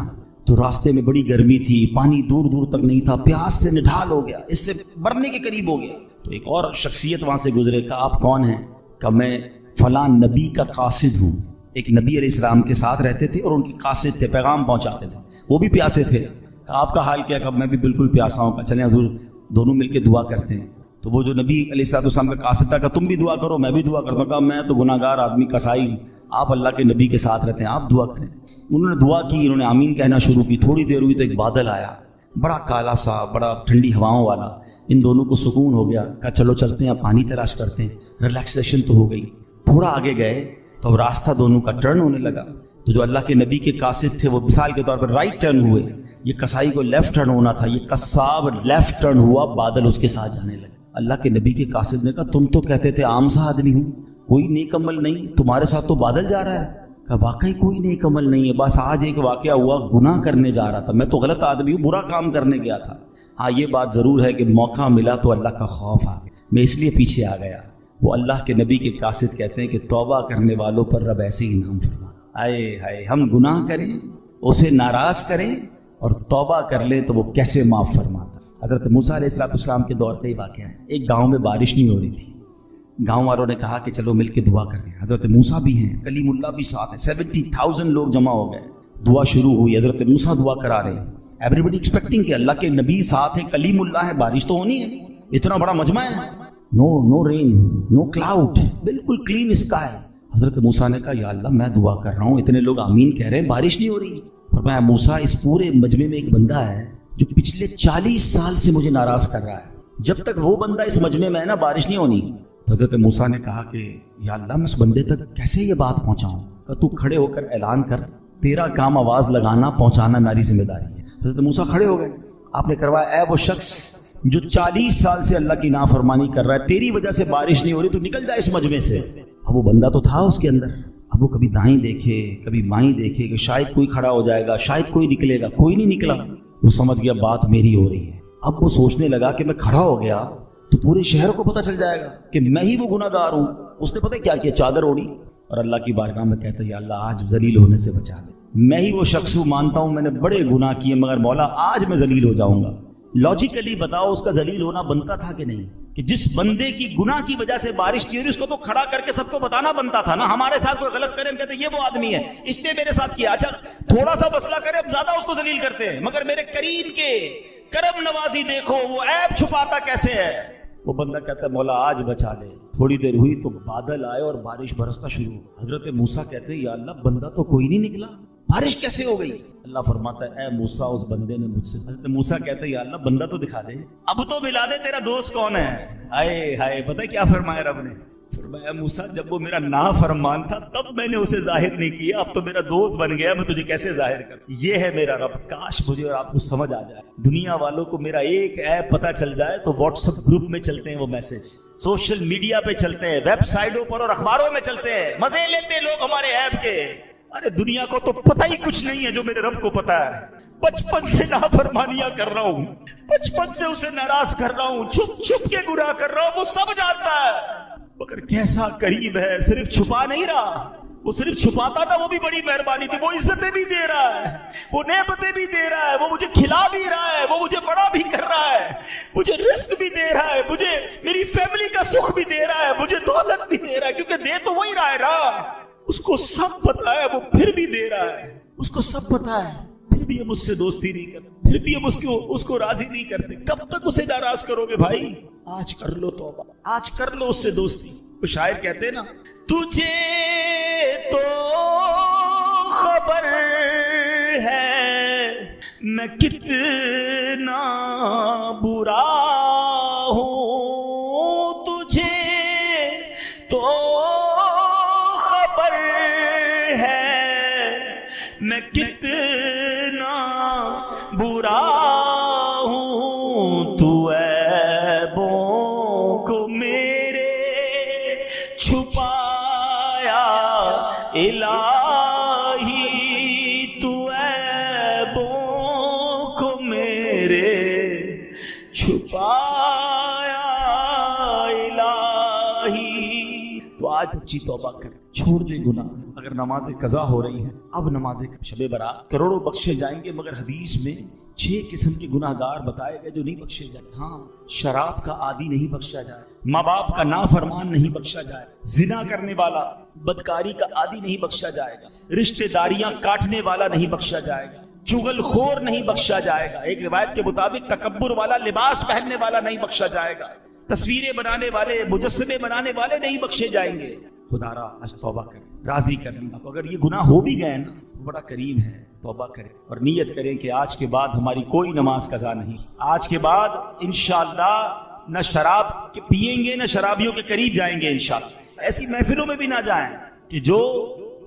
تو راستے میں بڑی گرمی تھی, پانی دور دور تک نہیں تھا, پیاس سے نڈھال ہو گیا, اس سے مرنے کے قریب ہو گیا. تو ایک اور شخصیت وہاں سے گزرے, کہا آپ کون ہیں؟ کہا میں فلاں نبی کا قاصد ہوں.
ایک نبی علیہ السلام کے ساتھ رہتے تھے اور ان کے قاصد تھے, پیغام پہنچاتے تھے, وہ بھی پیاسے تھے. کہا آپ کا حال کیا؟ کہا میں بھی بالکل پیاسا ہوں. کہا چلیں حضور دونوں مل کے دعا کرتے ہیں. تو وہ جو نبی علیہ السلام کا قاصد تھا کہا تم بھی دعا کرو میں بھی دعا کرتا ہوں. کہا میں تو گناہ گار آدمی کسائی ہوں, آپ اللہ کے نبی کے ساتھ رہتے ہیں, آپ دعا کریں. انہوں نے دعا کی, انہوں نے آمین کہنا شروع کی. تھوڑی دیر ہوئی تو ایک بادل آیا, بڑا کالا سا, بڑا ٹھنڈی ہواؤں والا. ان دونوں کو سکون ہو گیا. کہا چلو چلتے ہیں, پانی تلاش کرتے ہیں, ریلیکسیشن تو ہو گئی. تھوڑا آگے گئے تو اب راستہ دونوں کا ٹرن ہونے لگا. تو جو اللہ کے نبی کے قاصد تھے وہ مثال کے طور پر رائٹ ٹرن ہوئے, یہ کسائی کو لیفٹ ٹرن ہونا تھا, یہ قصاب لیفٹ ٹرن ہوا, بادل اس کے ساتھ جانے لگے. اللہ کے نبی کے قاصد نے کہا تم تو کہتے تھے عام سا آدمی ہوں, کوئی نیک عمل نہیں, تمہارے ساتھ تو بادل جا رہا ہے. کہا واقعی کوئی نیک عمل نہیں ہے, بس آج ایک واقعہ ہوا, گناہ کرنے جا رہا تھا, میں تو غلط آدمی ہوں, برا کام کرنے گیا تھا. ہاں یہ بات ضرور ہے کہ موقع ملا تو اللہ کا خوف آ گیا, میں اس لیے پیچھے آ گیا. وہ اللہ کے نبی کے قاصد کہتے ہیں کہ توبہ کرنے والوں پر رب ایسے ہی انعام فرما. آئے ہائے, ہم گناہ کریں, اسے ناراض کریں اور توبہ کر لیں تو وہ کیسے معاف فرماتا. حضرت موسیٰ علیہ السلام کے دور کا ہی واقعہ ہے. ایک گاؤں میں بارش نہیں ہو رہی تھی, گاؤں والوں نے کہا کہ چلو مل کے دعا کر لیں. حضرت موسیٰ بھی ہیں, کلیم اللہ بھی ساتھ ہیں, 70,000 لوگ جمع ہو گئے. دعا شروع ہوئی, حضرت موسیٰ دعا کرا رہے ہیں, ایوری بڈی ایکسپیکٹنگ کہ اللہ کے نبی ساتھ ہیں, کلیم اللہ ہے, بارش تو ہونی ہے, اتنا بڑا مجمع ہے. نو رین, نو کلاؤڈ, بالکل کلین اسکائی. حضرت موسیٰ نے کہا یا اللہ میں دعا کر رہا ہوں, اتنے لوگ آمین کہہ رہے ہیں, بارش نہیں ہو رہی. فرمایا موسیٰ اس پورے مجمع میں ایک بندہ ہے جو پچھلے 40 سال سے مجھے ناراض کر رہا ہے, جب تک وہ بندہ اس مجمع میں ہے نا بارش نہیں ہونی. تو حضرت موسیٰ نے کہا کہ یا اللہ میں اس بندے تک کیسے یہ بات پہنچاؤں. کہ تو کھڑے ہو کر اعلان کر, تیرا کام آواز لگانا پہنچانا میری ذمہ داری ہے. حضرت موسیٰ کھڑے ہو گئے, آپ نے کروایا اے وہ شخص جو 40 سال سے اللہ کی نافرمانی کر رہا ہے, تیری وجہ سے بارش نہیں ہو رہی, تو نکل جائے اس مجمع سے. اب وہ بندہ تو تھا اس کے اندر, اب وہ کبھی دائیں دیکھے کبھی بائیں دیکھے کہ شاید کوئی کھڑا ہو جائے گا, شاید کوئی نکلے گا, کوئی نہیں نکلا. وہ سمجھ گیا بات میری ہو رہی ہے. اب وہ سوچنے لگا کہ میں کھڑا ہو گیا تو پورے شہر کو پتہ چل جائے گا کہ میں ہی وہ گناہ گار ہوں. اس نے پتہ کیا کیا, چادر اوڑی اور اللہ کی بارگاہ میں کہتا یا اللہ آج ذلیل ہونے سے بچا دے. میں ہی وہ شخص ہوں, مانتا ہوں میں نے بڑے گناہ کیے, مگر مولا آج میں ذلیل ہو جاؤں گا. لاجیکلی بتاؤ اس کا ذلیل ہونا بنتا تھا کہ نہیں؟ کہ جس بندے کی گناہ کی وجہ سے بارش نہیں ہو رہی اس کو تو کھڑا کر کے سب کو بتانا بنتا تھا نا. ہمارے ساتھ کوئی غلط کرے ہم کہتے ہیں یہ وہ آدمی ہے, اس نے میرے ساتھ کیا, اچھا تھوڑا سا مسئلہ کرے اب زیادہ اس کو ذلیل کرتے ہیں. مگر میرے کریم کے کرم نوازی دیکھو, وہ عیب چھپاتا کیسے ہے. وہ بندہ کہتا ہے مولا آج بچا لے. تھوڑی دیر ہوئی تو بادل آئے اور بارش برسنا شروع ہو. حضرت موسیٰ کہتے ہیں یا اللہ بندہ تو کوئی نہیں نکلا, بارش کیسے ہو گئی؟ اللہ فرماتا ہے اے موسیٰ اس بندے نے مجھ سے. حضرت موسیٰ کہتے ہیں یا اللہ بندہ تو دکھا دے, اب تو ملا دے, تیرا دوست کون ہے. آئے ہائے, پتہ کیا فرمایا رب نے؟ فرمایا موسیٰ جب وہ میرا نافرمان تھا تب میں نے اسے ظاہر نہیں کیا, اب تو میرا دوست بن گیا, میں تجھے کیسے ظاہر کروں. یہ ہے میرا رب. کاش مجھے اور آپ کو سمجھ آ جائے. دنیا والوں کو میرا ایک ایپ پتہ چل جائے تو واٹس ایپ گروپ میں چلتے ہیں وہ میسج, سوشل میڈیا پہ چلتے ہیں, ویب سائٹوں پر اور اخباروں میں چلتے ہیں, مزے لیتے ہیں لوگ ہمارے ایپ کے. ارے دنیا کو تو پتہ ہی کچھ نہیں ہے جو میرے رب کو پتہ ہے. بچپن سے نافرمانیاں کر رہا ہوں, بچپن سے اسے ناراض کر رہا ہوں, چھپ چھپ کے گناہ کر رہا ہوں, وہ سب جانتا ہے. مگر کیسا قریب ہے, صرف چھپا نہیں رہا. وہ صرف چھپاتا تھا وہ بھی بڑی مہربانی تھی, وہ عزتیں بھی دے رہا ہے, وہ نعمتیں بھی دے رہا ہے, وہ مجھے کھلا بھی رہا ہے, وہ مجھے بڑا بھی کر رہا ہے, مجھے رزق بھی دے رہا ہے, مجھے میری فیملی کا سکھ بھی دے رہا ہے, مجھے دولت بھی دے رہا ہے, کیونکہ دے تو وہی رہا ہے نا. اس کو سب پتا ہے, وہ پھر بھی دے رہا ہے. اس کو سب پتا ہے, پھر بھی ہم اس سے دوستی نہیں کرتے, پھر بھی ہم اس کو راضی نہیں کرتے. کب تک اسے ناراض کرو گے بھائی؟ آج کر لو توبہ, آج کر لو اس سے دوستی. وہ شاعر کہتے ہیں نا, تجھے تو خبر ہے میں کتنا برا ہوں, تجھے تو خبر ہے میں کتنا برا ہوں, تو عیبوں کو میرے چھپایا الہی, تو عیبوں کو میرے چھپایا الہی. تو آج سچی توبہ کر, چھوڑ دے گناہ. اگر اگر نمازیں قضا ہو رہی ہیں، اب نمازیں شب برات کروڑوں بخشے جائیں گے، مگر حدیث میں 6 قسم کے گناہ گار بتائے گئے جو نہیں بخشے جائیں۔ ہاں، شراب کا عادی نہیں بخشا جائے، ماں باپ کا نافرمان نہیں بخشا جائے، زنا کرنے والا بدکاری کا عادی نہیں بخشا جائے گا، رشتہ داریاں کاٹنے والا نہیں بخشا جائے گا، چغل خور نہیں بخشا جائے گا، ایک روایت کے مطابق تکبر والا لباس پہننے والا نہیں بخشا جائے گا، تصویریں بنانے والے مجسمے بنانے والے نہیں بخشے جائیں گے۔ خدا را آج توبہ کریں، راضی کر لیں۔ تو اگر یہ گناہ ہو بھی گئے نا، بڑا کریم ہے، توبہ کریں اور نیت کریں کہ آج کے بعد ہماری کوئی نماز قضا نہیں، آج کے بعد انشاءاللہ نہ شراب پیئیں گے، نہ شرابیوں کے قریب جائیں گے انشاءاللہ۔ ایسی محفلوں میں بھی نہ جائیں کہ جو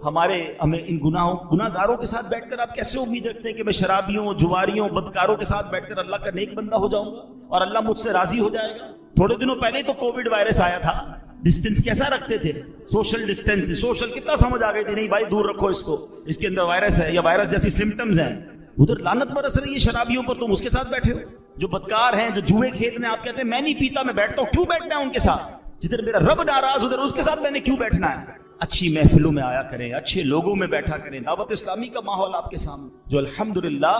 ہمیں ان گناہ گاروں کے ساتھ بیٹھ کر آپ کیسے امید رکھتے ہیں کہ میں شرابیوں، جواریوں، بدکاروں کے ساتھ بیٹھ کر اللہ کا نیک بندہ ہو جاؤں گا اور اللہ مجھ سے راضی ہو جائے گا؟ تھوڑے دنوں پہلے تو کووڈ وائرس آیا تھا، ڈسٹینس کیسا رکھتے تھے؟ سوشل ڈسٹینس، سوشل کتنا سمجھ آ گئی تھی، نہیں بھائی دور رکھو اس کو، اس کے اندر وائرس ہے یا وائرس جیسی سمٹمز ہیں۔ ادھر لعنت برس رہی ہے شرابیوں پر، تم اس کے ساتھ بیٹھے ہو۔ جو بدکار ہیں، جو جوئے کھیلنے، آپ کہتے ہیں میں نہیں پیتا، میں بیٹھتا ہوں، کیوں بیٹھنا ہے ان کے ساتھ؟ جدھر میرا رب ناراض ادھر اس کے ساتھ میں نے کیوں بیٹھنا ہے؟ اچھی محفلوں میں آیا کریں، اچھے لوگوں میں بیٹھا کریں، دعوت اسلامی کا ماحول آپ کے سامنے، جو الحمدللہ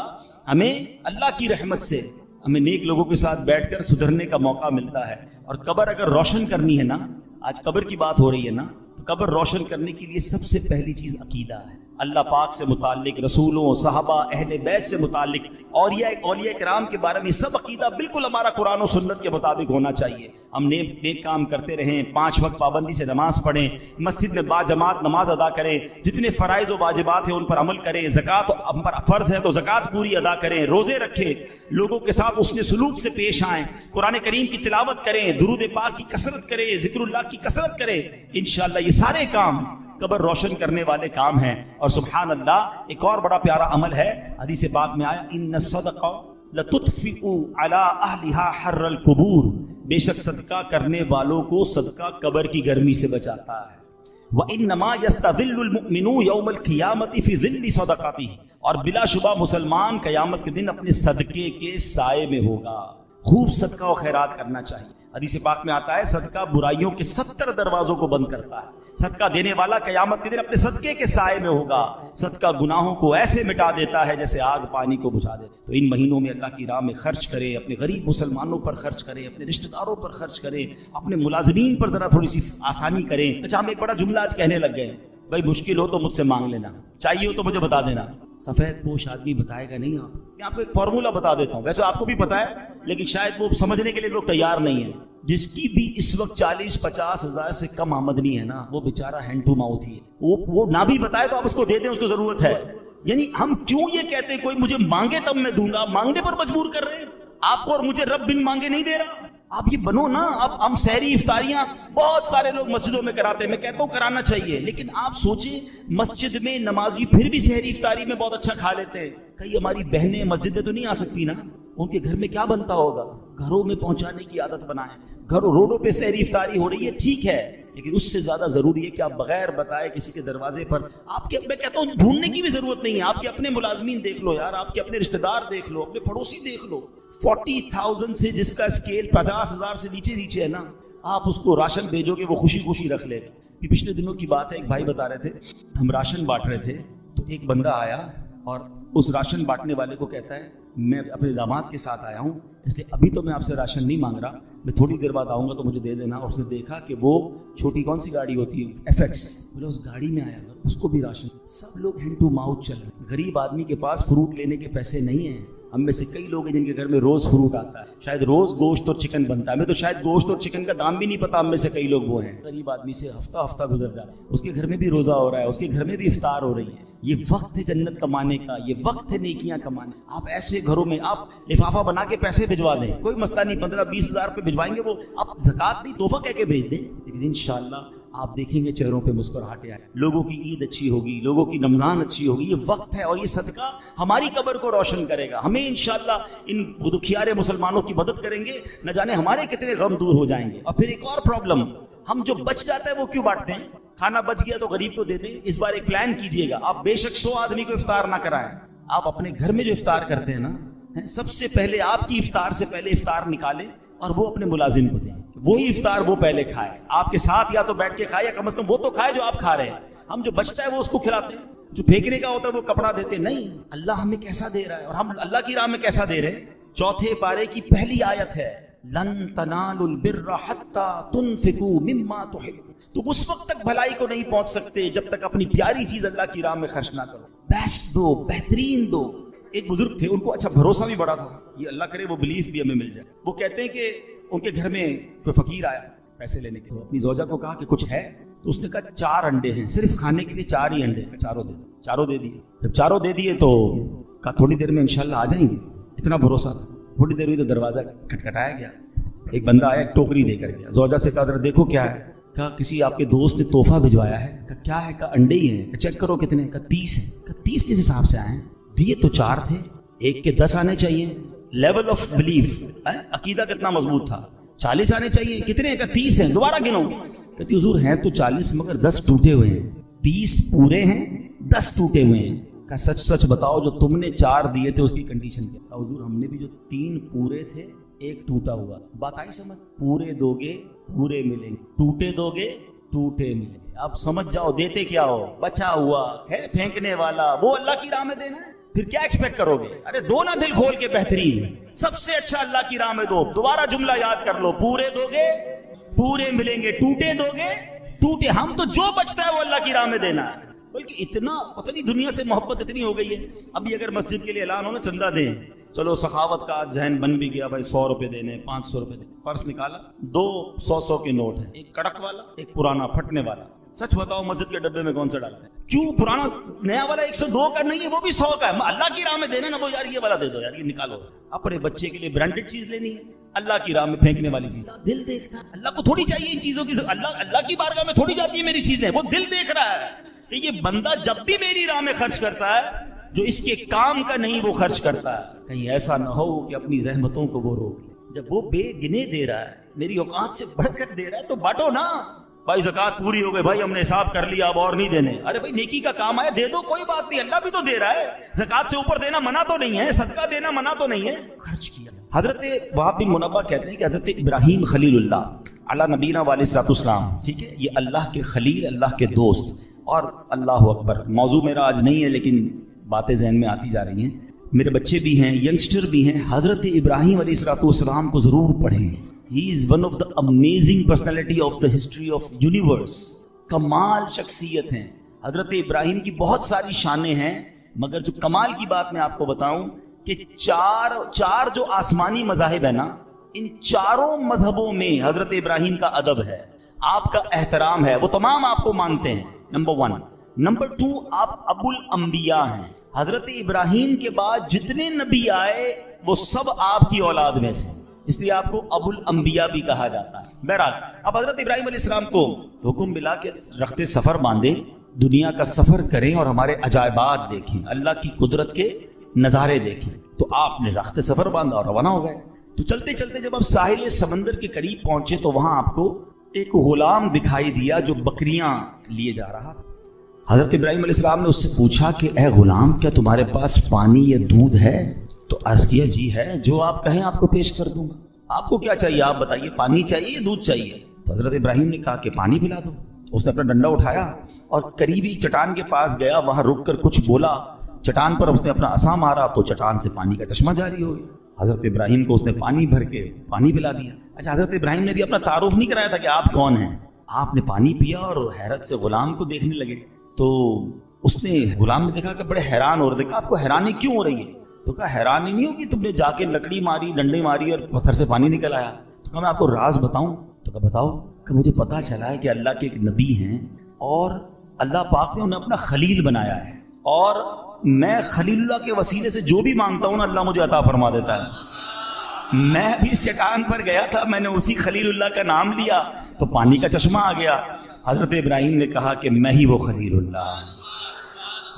ہمیں اللہ کی رحمت سے ہمیں نیک لوگوں کے ساتھ بیٹھ کر سدھرنے کا موقع ملتا ہے۔ اور قبر اگر روشن کرنی ہے نا، آج قبر کی بات ہو رہی ہے نا، تو قبر روشن کرنے کے لیے سب سے پہلی چیز عقیدہ ہے، اللہ پاک سے متعلق، رسولوں، صحابہ، اہل بیت سے متعلق، اولیاء کرام کے بارے میں سب عقیدہ بالکل ہمارا قرآن و سنت کے مطابق ہونا چاہیے۔ ہم نیک کام کرتے رہیں، 5 وقت پابندی سے نماز پڑھیں، مسجد میں باجماعت نماز ادا کریں، جتنے فرائض و واجبات ہیں ان پر عمل کریں، زکوٰۃ ہم پر فرض ہے تو زکوٰۃ پوری ادا کریں، روزے رکھیں، لوگوں کے ساتھ حسن سلوک سے پیش آئیں، قرآن کریم کی تلاوت کریں، درود پاک کی کثرت کریں، ذکر اللہ کی کثرت کریں۔ انشاءاللہ یہ سارے کام قبر روشن کرنے والے کام ہیں۔ اور سبحان اللہ، ایک اور بڑا پیارا عمل ہے، حدیث پاک میں آیا، ان الصدقہ لتطفئ علی اہلھا حر القبور، بے شک صدقہ کرنے والوں کو صدقہ قبر کی گرمی سے بچاتا ہے۔ وانما یستظل المؤمن یوم القیامۃ فی ظل صدقاتہ، اور بلا شبہ مسلمان قیامت کے دن اپنے صدقے کے سائے میں ہوگا۔ خوب صدقہ و خیرات کرنا چاہیے۔ حدیث پاک میں آتا ہے صدقہ برائیوں کے 70 دروازوں کو بند کرتا ہے۔ صدقہ دینے والا قیامت کے دن اپنے صدقے کے سائے میں ہوگا۔ صدقہ گناہوں کو ایسے مٹا دیتا ہے جیسے آگ پانی کو بجھا دے۔ تو ان مہینوں میں اللہ کی راہ میں خرچ کریں، اپنے غریب مسلمانوں پر خرچ کریں، اپنے رشتہ داروں پر خرچ کریں، اپنے ملازمین پر ذرا تھوڑی سی آسانی کریں۔ اچھا، ہم ایک بڑا جملہ آج کہنے لگ گئے، بھائی مشکل ہو تو مجھ سے مانگ لینا، چاہیے ہو تو مجھے بتا دینا۔ سفید پوش آدمی بتائے گا نہیں، میں آپ کو ایک فارمولا بتا دیتا ہوں، ویسے آپ کو بھی پتا ہے لیکن شاید وہ سمجھنے کے لیے لوگ تیار نہیں ہیں۔ جس کی بھی اس وقت 40-50 ہزار سے کم آمدنی ہے نا، وہ بیچارہ ہینڈ ٹو ماؤتھ ہی ہے، وہ نہ بھی بتائے تو آپ اس کو دے دیں، اس کو ضرورت ہے۔ یعنی ہم کیوں یہ کہتے ہیں کوئی مجھے مانگے تب میں دوں گا، مانگنے پر مجبور کر رہے ہیں آپ کو، اور مجھے رب بن مانگے نہیں دے رہا۔ آپ یہ بنو نا۔ اب ہم سحری افطاریاں بہت سارے لوگ مسجدوں میں کراتے ہیں، میں کہتا ہوں کرانا چاہیے، لیکن آپ سوچیں مسجد میں نمازی پھر بھی سحری افطاری میں بہت اچھا کھا لیتے ہیں۔ کئی ہماری بہنیں مسجد میں تو نہیں آ سکتی نا، ان کے گھر میں کیا بنتا ہوگا؟ گھروں میں پہنچانے کی عادت بنائیں۔ گھروں روڈوں پہ سحری افطاری ہو رہی ہے، ٹھیک ہے، لیکن اس سے زیادہ ضروری ہے کہ آپ بغیر بتائے کسی کے دروازے پر میں کہتا ہوں ڈھونڈنے کی بھی ضرورت نہیں ہے، آپ کے اپنے ملازمین دیکھ لو یار، آپ کے اپنے رشتہ دار دیکھ لو، اپنے پڑوسی دیکھ لو۔ 40,000 سے جس کا اسکیل 50,000 سے نیچے ہے نا، آپ اس کو راشن بھیجو گے وہ خوشی خوشی رکھ لے گا۔ پچھلے دنوں کی بات ہے، ایک بھائی بتا رہے تھے ہم راشن بانٹ رہے تھے، تو ایک بندہ آیا اور اس راشن بانٹنے والے کو کہتا ہے میں اپنے داماد کے ساتھ آیا ہوں، اس لیے ابھی تو میں آپ سے راشن نہیں مانگ رہا، میں تھوڑی دیر بعد آؤں گا تو مجھے دے دینا۔ اور اس نے دیکھا کہ وہ چھوٹی کون سی گاڑی ہوتی ہے، FX، بولے اس گاڑی میں آیا اس کو بھی راشن۔ سب لوگ ہینڈ ٹو ماؤتھ چل رہے ہیں۔ غریب آدمی کے پاس فروٹ لینے کے پیسے نہیں ہیں۔ ہم میں سے کئی لوگ ہیں جن کے گھر میں روز فروٹ آتا ہے، شاید روز گوشت اور چکن بنتا ہے، ہمیں تو شاید گوشت اور چکن کا دام بھی نہیں پتا۔ ہم میں سے کئی لوگ وہ ہیں، غریب آدمی سے ہفتہ گزر جا رہا ہے، اس کے گھر میں بھی روزہ ہو رہا ہے، اس کے گھر میں بھی افطار ہو رہی ہے۔ یہ وقت ہے جنت کمانے کا، یہ وقت ہے نیکیاں کمانے۔ آپ ایسے گھروں میں آپ لفافہ بنا کے پیسے بھجوا دیں، کوئی مسئلہ نہیں، 15-20 ہزار روپے بھجوائیں گے، وہ آپ زکوٰۃ نہیں تحفہ کہہ کے بھیج دیں، لیکن انشاءاللہ آپ دیکھیں گے چہروں پہ مسکراہٹیں آئیں، لوگوں کی عید اچھی ہوگی، لوگوں کی رمضان اچھی ہوگی۔ یہ وقت ہے اور یہ صدقہ ہماری قبر کو روشن کرے گا۔ ہمیں انشاءاللہ ان دکھیارے مسلمانوں کی مدد کریں گے، نہ جانے ہمارے کتنے غم دور ہو جائیں گے۔ اور پھر ایک اور پرابلم، ہم جو بچ جاتا ہے وہ کیوں بانٹتے ہیں؟ کھانا بچ گیا تو غریب کو دے دیں۔ اس بار ایک پلان کیجئے گا، آپ بے شک 100 آدمی کو افطار نہ کرائیں، آپ اپنے گھر میں جو افطار کرتے ہیں نا، سب سے پہلے آپ کی افطار سے پہلے افطار نکالیں اور وہ اپنے ملازم کو دیں، وہی افطار وہ پہلے کھائے، آپ کے ساتھ یا تو بیٹھ کے کھائے یا کم از کم وہ تو کھائے جو آپ کھا رہے ہیں۔
ہم جو بچتا ہے وہ اس کو کھلاتے ہیں, جو پھینکنے کا ہوتا ہے وہ کپڑا دیتے. نہیں, اللہ ہمیں کیسا دے رہا ہے اور ہم اللہ کی راہ میں کیسا دے رہے ہیں. چوتھے پارے کی پہلی آیت ہے لن تنالوا البر حتى تنفقوا مما تحبون. تم اس وقت تک بھلائی کو نہیں پہنچ سکتے جب تک اپنی پیاری چیز اللہ کی راہ میں خرچ نہ کرو. بیسٹ دو, بہترین دو. ایک بزرگ تھے, ان کو اچھا بھروسہ بھی بڑا تھا, یہ اللہ کرے وہ بلیف بھی ہمیں مل جائے. وہ کہتے ہیں کہ ان کے گھر میں کوئی فقیر آیا پیسے لینے کے, اپنی زوجہ کو کہا کہ کچھ ہے, تو اس نے کہا 4 انڈے ہیں, صرف کھانے کے لیے 4 ہی انڈے, چاروں دے دو. چاروں دے دیے. جب چاروں دے دیے تو کہا تھوڑی دیر میں انشاءاللہ آ جائیں گے. اتنا بھروسہ تھا. تھوڑی دیر ہوئی تو دروازہ کھٹکھٹایا گیا. ایک بندہ آیا, ایک ٹوکری دے کر گیا. زوجہ سے کہا ذرا دیکھو کیا ہے. کہا کسی آپ کے دوست نے تحفہ بھجوایا ہے. کہا کیا ہے. کہا انڈے ہی ہیں. چیک کرو کتنے. کہا 30 ہیں. کہا 30 کس حساب سے آئے ہیں. دیے تو 4 تھے, ایک کے 10 آنے چاہیے. لیول آف بلیف, عقیدہ کتنا مضبوط تھا. 40 آنے چاہیے. کتنے ہیں. کہا 30 ہیں. دوبارہ گنو. کہتی حضور ہیں تو 40 مگر 10 ٹوٹے ہوئے ہیں. 30 پورے ہیں, 10 ٹوٹے ہوئے ہیں. کہا سچ سچ بتاؤ جو تم نے 4 دیے تھے اس کی کنڈیشن کیا. کہا حضور ہم نے بھی جو 3 پورے تھے, 1 ٹوٹا ہوا. بات آئی سمجھ. پورے دو گے پورے ملیں گے, ٹوٹے دو گے ٹوٹے ملیں گے. اب سمجھ جاؤ دیتے کیا ہو. بچا ہوا ہے پھینکنے والا, وہ اللہ کی راہ میں دینا ہے. پھر کیا ایکسپیکٹ کرو گے. ارے دو نا دل کھول کے بہترین, سب سے اچھا اللہ کی راہ میں دو. دوبارہ جملہ یاد کر لو, پورے دو گے پورے ملیں گے, ٹوٹے دو گے ٹوٹے. ہم تو جو بچتا ہے وہ اللہ کی راہ میں دینا ہے. بلکہ اتنا پتہ نہیں دنیا سے محبت اتنی ہو گئی ہے. ابھی اگر مسجد کے لیے اعلان ہو نا چندہ دیں, چلو سخاوت کا ذہن بن بھی گیا بھائی 100 روپے دینے, 500 روپے دینے. پرس نکالا, 2 100 کے نوٹ ہیں, ایک کڑک والا ایک پرانا پھٹنے والا. سچ بتاؤ مسجد کے ڈبے میں کون سا ڈالتے ہیں. کیوں پرانا, نیا والا 102 کا نہیں ہے, وہ بھی 100 کا ہے. اللہ کی راہ میں دینا نا, وہ یار یہ والا دے دو یار, یہ نکالو. اپنے بچے کے لیے برانڈیڈ چیز لینی ہے, اللہ کی راہ میں پھینکنے والی چیز. دل دیکھتا ہے, اللہ کو تھوڑی چاہیے ان چیزوں کی. اللہ کی بارگاہ میں تھوڑی جاتی ہے میری چیزیں, وہ دل دیکھ رہا ہے کہ یہ بندہ جب بھی میری راہ میں خرچ کرتا ہے جو اس کے کام کا نہیں وہ خرچ کرتا ہے. کہیں ایسا نہ ہو کہ اپنی رحمتوں کو وہ روک لے. جب وہ بے گنے دے رہا ہے, میری اوقات سے بڑھ کر دے رہا ہے, تو بانٹو نا. بھائی زکات پوری ہو گئی, بھائی ہم نے حساب کر لیا اب اور نہیں دینے. ارے بھائی نیکی کا کام ہے, دے دو, کوئی بات نہیں, اللہ بھی تو دے رہا ہے. زکات سے اوپر دینا منع تو نہیں ہے, صدقہ دینا منع تو نہیں ہے. خرچ کیا. حضرت وہاب بن منبہ کہتے ہیں کہ حضرت ابراہیم خلیل اللہ علی نبینا علیہ السلام, ٹھیک ہے, یہ اللہ کے خلیل, اللہ کے دوست. اور اللہ اکبر, موضوع میرا آج نہیں ہے لیکن باتیں ذہن میں آتی جا رہی ہیں. میرے بچے بھی ہیں, ینگسٹر بھی ہیں, حضرت ابراہیم علیہ السلام کو ضرور پڑھیں. He is one of the amazing personality of the history of universe. کمال شخصیت ہیں. حضرت ابراہیم کی بہت ساری شانیں ہیں, مگر جو کمال کی بات میں آپ کو بتاؤں کہ چار جو آسمانی مذاہب ہیں نا, ان چاروں مذہبوں میں حضرت ابراہیم کا ادب ہے, آپ کا احترام ہے, وہ تمام آپ کو مانتے ہیں. نمبر 1. نمبر 2, آپ ابو الانبیاء ہیں. حضرت ابراہیم کے بعد جتنے نبی آئے وہ سب آپ کی اولاد میں سے, اس لیے آپ کو ابو الانبیاء بھی کہا جاتا ہے. بہرحال اب حضرت ابراہیم علیہ السلام کو حکم ملا کہ رخت سفر باندھیں, دنیا کا سفر کریں اور ہمارے عجائبات دیکھیں, اللہ کی قدرت کے نظارے دیکھیں. تو آپ نے رخت سفر باندھا اور روانہ ہو گئے. تو چلتے چلتے جب آپ ساحل سمندر کے قریب پہنچے تو وہاں آپ کو ایک غلام دکھائی دیا جو بکریاں لیے جا رہا. حضرت ابراہیم علیہ السلام نے اس سے پوچھا کہ اے غلام, کیا تمہارے پاس پانی یا دودھ ہے؟ تو عرض کیا جی ہے, جو آپ کہیں آپ کو پیش کر دوں گا. آپ کو کیا چاہیے, آپ بتائیے, پانی چاہیے یا دودھ چاہیے؟ تو حضرت ابراہیم نے کہا کہ پانی پلا دو. اس نے اپنا ڈنڈا اٹھایا اور قریبی چٹان کے پاس گیا, وہاں رک کر کچھ بولا. چٹان پر اس نے اپنا عصا مارا تو چٹان سے پانی کا چشمہ جاری ہو گیا. حضرت ابراہیم کو اس نے پانی بھر کے پانی پلا دیا. اچھا, حضرت ابراہیم نے بھی اپنا تعارف نہیں کرایا تھا کہ آپ کون ہیں. آپ نے پانی پیا اور حیرت سے غلام کو دیکھنے لگے. تو اس نے غلام نے دیکھا کہ بڑے حیران ہو رہے تھے. آپ کو حیرانی کیوں ہو رہی ہے؟ تو کہا حیرانی نہیں ہوگی, تم نے جا کے لکڑی ماری, ڈنڈے ماری اور پتھر سے پانی نکل آیا. تو کہا میں آپ کو راز بتاؤں. تو کہا بتاؤ. کہ مجھے پتا چلا ہے کہ اللہ کے ایک نبی ہیں اور اللہ پاک نے انہیں اپنا خلیل بنایا ہے, اور میں خلیل اللہ کے وسیلے سے جو بھی مانگتا ہوں نا اللہ مجھے عطا فرما دیتا ہے. میں ابھی اس چٹان پر گیا تھا, میں نے اسی خلیل اللہ کا نام لیا تو پانی کا چشمہ آ گیا. حضرت ابراہیم نے کہا کہ میں ہی وہ خلیل اللہ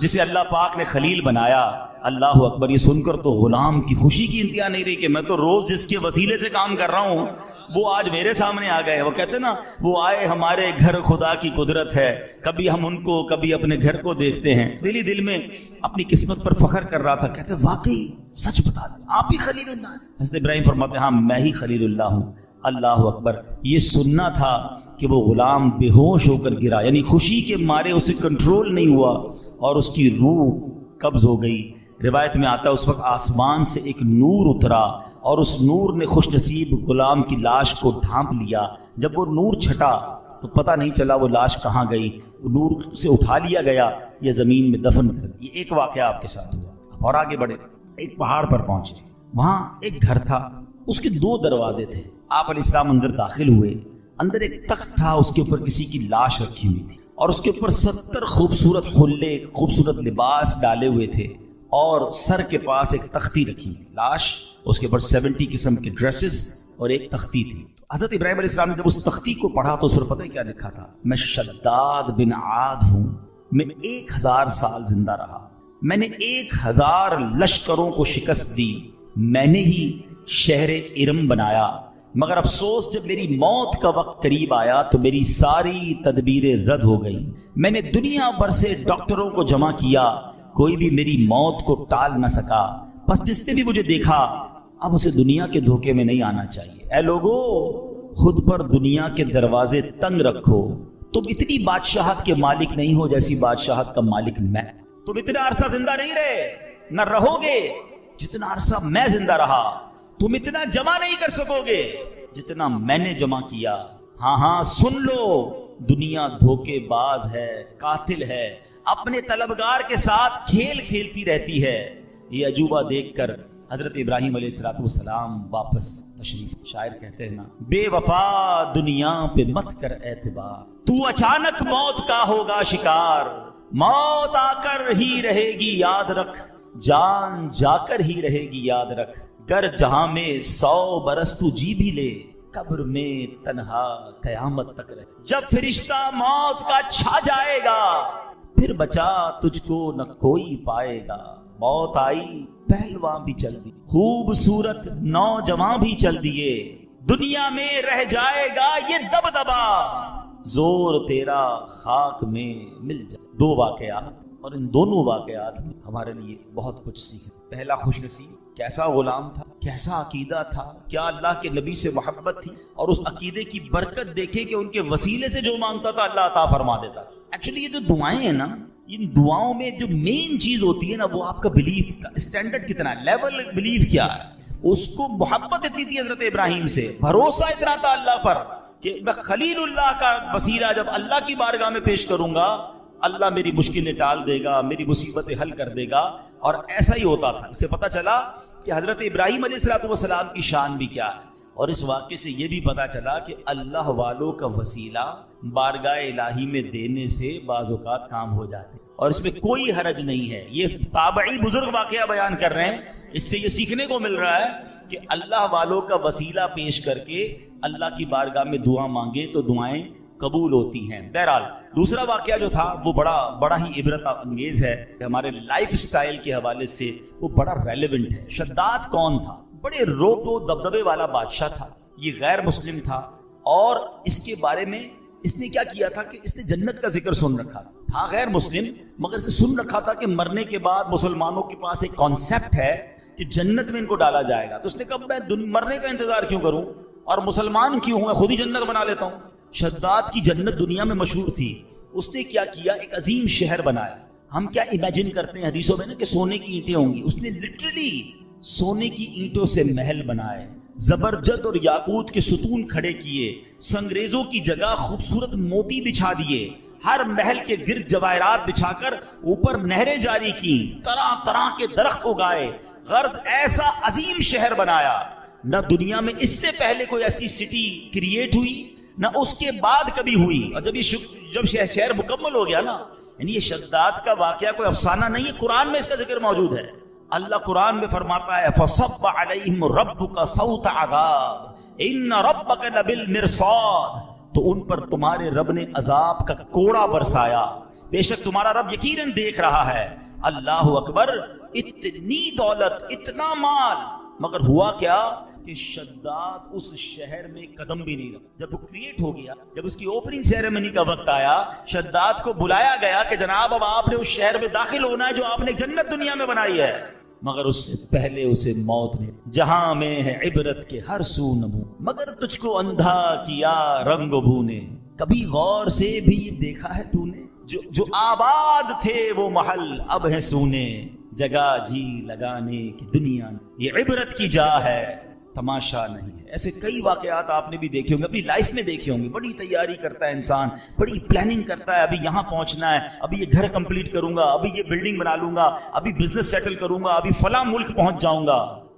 جسے اللہ پاک نے خلیل بنایا. اللہ اکبر. یہ سن کر تو غلام کی خوشی کی انتہا نہیں رہی کہ میں تو روز جس کے وسیلے سے کام کر رہا ہوں وہ آج میرے سامنے آ گئے. وہ کہتے نا, وہ آئے ہمارے گھر خدا کی قدرت ہے, کبھی ہم ان کو کبھی اپنے گھر کو دیکھتے ہیں. دل ہی دل میں اپنی قسمت پر فخر کر رہا تھا. کہتے واقعی سچ بتا دیں آپ ہی خلیل اللہ ہیں. حضرت ابراہیم فرماتے ہاں میں ہی خلیل اللہ ہوں. اللہ اکبر. یہ سننا تھا
کہ وہ غلام بے ہوش ہو کر گرا، یعنی خوشی کے مارے اسے کنٹرول نہیں ہوا اور اس کی روح قبض ہو گئی۔ روایت میں آتا ہے اس وقت آسمان سے ایک نور اترا اور اس نور نے خوش نصیب غلام کی لاش کو ڈھانپ لیا۔ جب وہ نور چھٹا تو پتہ نہیں چلا وہ لاش کہاں گئی، وہ نور سے اٹھا لیا گیا یا زمین میں دفن کر دیا۔ یہ ایک واقعہ آپ کے ساتھ ہوا۔ اور آگے بڑھے، ایک پہاڑ پر پہنچے، وہاں ایک گھر تھا، اس کے 2 دروازے تھے۔ آپ علیہ السلام اندر داخل ہوئے، اندر ایک تخت تھا، اس کے اوپر کسی کی لاش رکھی ہوئی تھی اور اس کے اوپر 70 خوبصورت حلے، خوبصورت لباس ڈالے ہوئے تھے اور سر کے پاس ایک تختی رکھی ہوئی لاش، اس کے اوپر 70 قسم کے ڈریسز اور ایک تختی تھی۔ حضرت ابراہیم علیہ السلام نے جب اس تختی کو پڑھا تو اس پر پتہ ہے کیا لکھا تھا؟ میں شداد بن عاد ہوں، میں 1000 سال زندہ رہا، میں نے 1000 لشکروں کو شکست دی، میں نے ہی شہر ارم بنایا، مگر افسوس جب میری موت کا وقت قریب آیا تو میری ساری تدبیریں رد ہو گئیں۔ میں نے دنیا بھر سے ڈاکٹروں کو جمع کیا، کوئی بھی میری موت کو ٹال نہ سکا، بس جس نے بھی مجھے دیکھا اب اسے دنیا کے دھوکے میں نہیں آنا چاہیے۔ اے لوگو، خود پر دنیا کے دروازے تنگ رکھو، تم اتنی بادشاہت کے مالک نہیں ہو جیسی بادشاہت کا مالک میں۔ تم اتنا عرصہ زندہ نہیں رہے، نہ رہو گے جتنا عرصہ میں زندہ رہا، تم اتنا جمع نہیں کر سکو گے جتنا میں نے جمع کیا۔ ہاں ہاں سن لو، دنیا دھوکے باز ہے، قاتل ہے، اپنے طلبگار کے ساتھ کھیل کھیلتی رہتی ہے۔ یہ عجوبہ دیکھ کر حضرت ابراہیم علیہ السلام واپس تشریف۔ شاعر کہتے ہیں نا، بے وفا دنیا پہ مت کر اعتبار، تو اچانک موت کا ہوگا شکار، موت آ کر ہی رہے گی یاد رکھ، جان جا کر ہی رہے گی یاد رکھ، گر جہاں میں 100 برس تو جی بھی لے، قبر میں تنہا قیامت تک رہے۔ جب فرشتہ موت کا چھا جائے گا، پھر بچا تجھ کو نہ کوئی پائے گا۔ موت آئی پہلواں بھی چل دی، خوبصورت نوجوان بھی چل دیے، دنیا میں رہ جائے گا یہ دبدبا، زور تیرا خاک میں مل جائے۔ 2 واقعات، اور ان دونوں واقعات میں ہمارے لیے بہت کچھ سیکھیں۔ پہلا، خوش نصیب کیسا غلام تھا، کیسا عقیدہ تھا، کیا اللہ کے نبی سے محبت تھی، اور اس عقیدے کی برکت دیکھیں کہ ان کے وسیلے سے جو مانگتا تھا اللہ عطا فرما دیتا۔ ایکچولی یہ جو دعائیں ہیں نا، ان دعاؤں میں جو مین چیز ہوتی ہے نا، وہ آپ کا بلیف کا اسٹینڈرڈ کتنا ہے، لیول بلیف کیا ہے۔ اس کو محبت اتنی تھی حضرت ابراہیم سے، بھروسہ اتنا تھا اللہ پر کہ میں خلیل اللہ کا وسیلہ جب اللہ کی بارگاہ میں پیش کروں گا، اللہ میری مشکلیں ٹال دے گا، میری مصیبتیں حل کر دے گا۔ اور ایسا ہی ہوتا تھا۔ اس سے پتہ چلا کہ حضرت ابراہیم علیہ السلام کی شان بھی کیا ہے، اور اس واقعے سے یہ بھی پتہ چلا کہ اللہ والوں کا وسیلہ بارگاہ الہی میں دینے سے بعض اوقات کام ہو جاتے، اور اس میں کوئی حرج نہیں ہے۔ یہ تابعی بزرگ واقعہ بیان کر رہے ہیں، اس سے یہ سیکھنے کو مل رہا ہے کہ اللہ والوں کا وسیلہ پیش کر کے اللہ کی بارگاہ میں دعا مانگے تو دعائیں قبول ہوتی ہیں۔ بہرحال دوسرا واقعہ جو تھا وہ بڑا ہی عبرت انگیز ہے، ہمارے لائف سٹائل کے حوالے سے وہ بڑا ریلیونٹ ہے۔ شداد کون تھا؟ بڑے روب و دبدبے والا بادشاہ تھا، یہ غیر مسلم تھا، اور اس کے بارے میں اس نے کیا کیا تھا کہ اس نے جنت کا ذکر سن رکھا تھا، غیر مسلم مگر اسے سن رکھا تھا کہ مرنے کے بعد مسلمانوں کے پاس ایک کانسیپٹ ہے کہ جنت میں ان کو ڈالا جائے گا، تو اس نے کہا میں مرنے کا انتظار کیوں کروں اور مسلمان کیوں ہوں، میں خود ہی جنت بنا لیتا ہوں۔ شداد کی جنت دنیا میں مشہور تھی، اس نے کیا کیا، ایک عظیم شہر بنایا۔ ہم کیا امیجن کرتے ہیں حدیثوں میں نا کہ سونے کی اینٹیں ہوں گی، اس نے لٹرلی سونے کی اینٹوں سے محل بنائے، زبرجد اور یاقوت کے ستون کھڑے کیے، سنگریزوں کی جگہ خوبصورت موتی بچھا دیے، ہر محل کے گرد جواہرات بچھا کر اوپر نہریں جاری کی، طرح طرح کے درخت اگائے، غرض ایسا عظیم شہر بنایا۔ نہ دنیا میں اس سے پہلے کوئی ایسی سٹی کریٹ ہوئی، نہ اس کے بعد کبھی ہوئی۔ اور جب شہر مکمل ہو گیا نا، یعنی یہ شداد کا واقعہ کوئی افسانہ نہیں ہے، قرآن میں اس کا ذکر موجود ہے۔ اللہ قرآن میں فرماتا ہے فَصَبَّ عَلَيْهِمْ رَبُّكَ صَوْتَ عَذَابٍ إِنَّ رَبَّكَ لَبِالْمِرْصَادِ، تو ان پر تمہارے رب نے عذاب کا کوڑا برسایا، بے شک تمہارا رب یقیناً دیکھ رہا ہے۔ اللہ اکبر، اتنی دولت، اتنا مال، مگر ہوا کیا کہ شداد اس شہر میں قدم بھی نہیں رکھا۔ جب وہ کریٹ ہو گیا، جب اس کی اوپننگ سیریمنی کا وقت آیا، شداد کو بلایا گیا کہ جناب اب آپ نے اس شہر میں داخل ہونا ہے جو آپ نے جنت دنیا میں بنائی ہے، مگر اس سے پہلے اسے موت نے، جہاں میں ہے عبرت کے ہر سو نمو، مگر تجھ کو اندھا کیا رنگ و بو نے، کبھی غور سے بھی یہ دیکھا ہے تو نے جو آباد تھے وہ محل اب ہے سونے جگہ جی لگانے کی دنیا یہ عبرت کی جا ہے تماشا نہیں ہے. ایسے کئی واقعات آپ نے بھی دیکھے ہوں گے, اپنی لائف میں دیکھے ہوں گے. بڑی تیاری کرتا ہے انسان, بڑی پلاننگ کرتا ہے, ابھی یہاں پہنچنا ہے, ابھی یہ گھر کمپلیٹ کروں گا, ابھی یہ بلڈنگ بنا لوں گا, ابھی بزنس سیٹل کروں گا, ابھی فلاں ملک پہنچ جاؤں گا,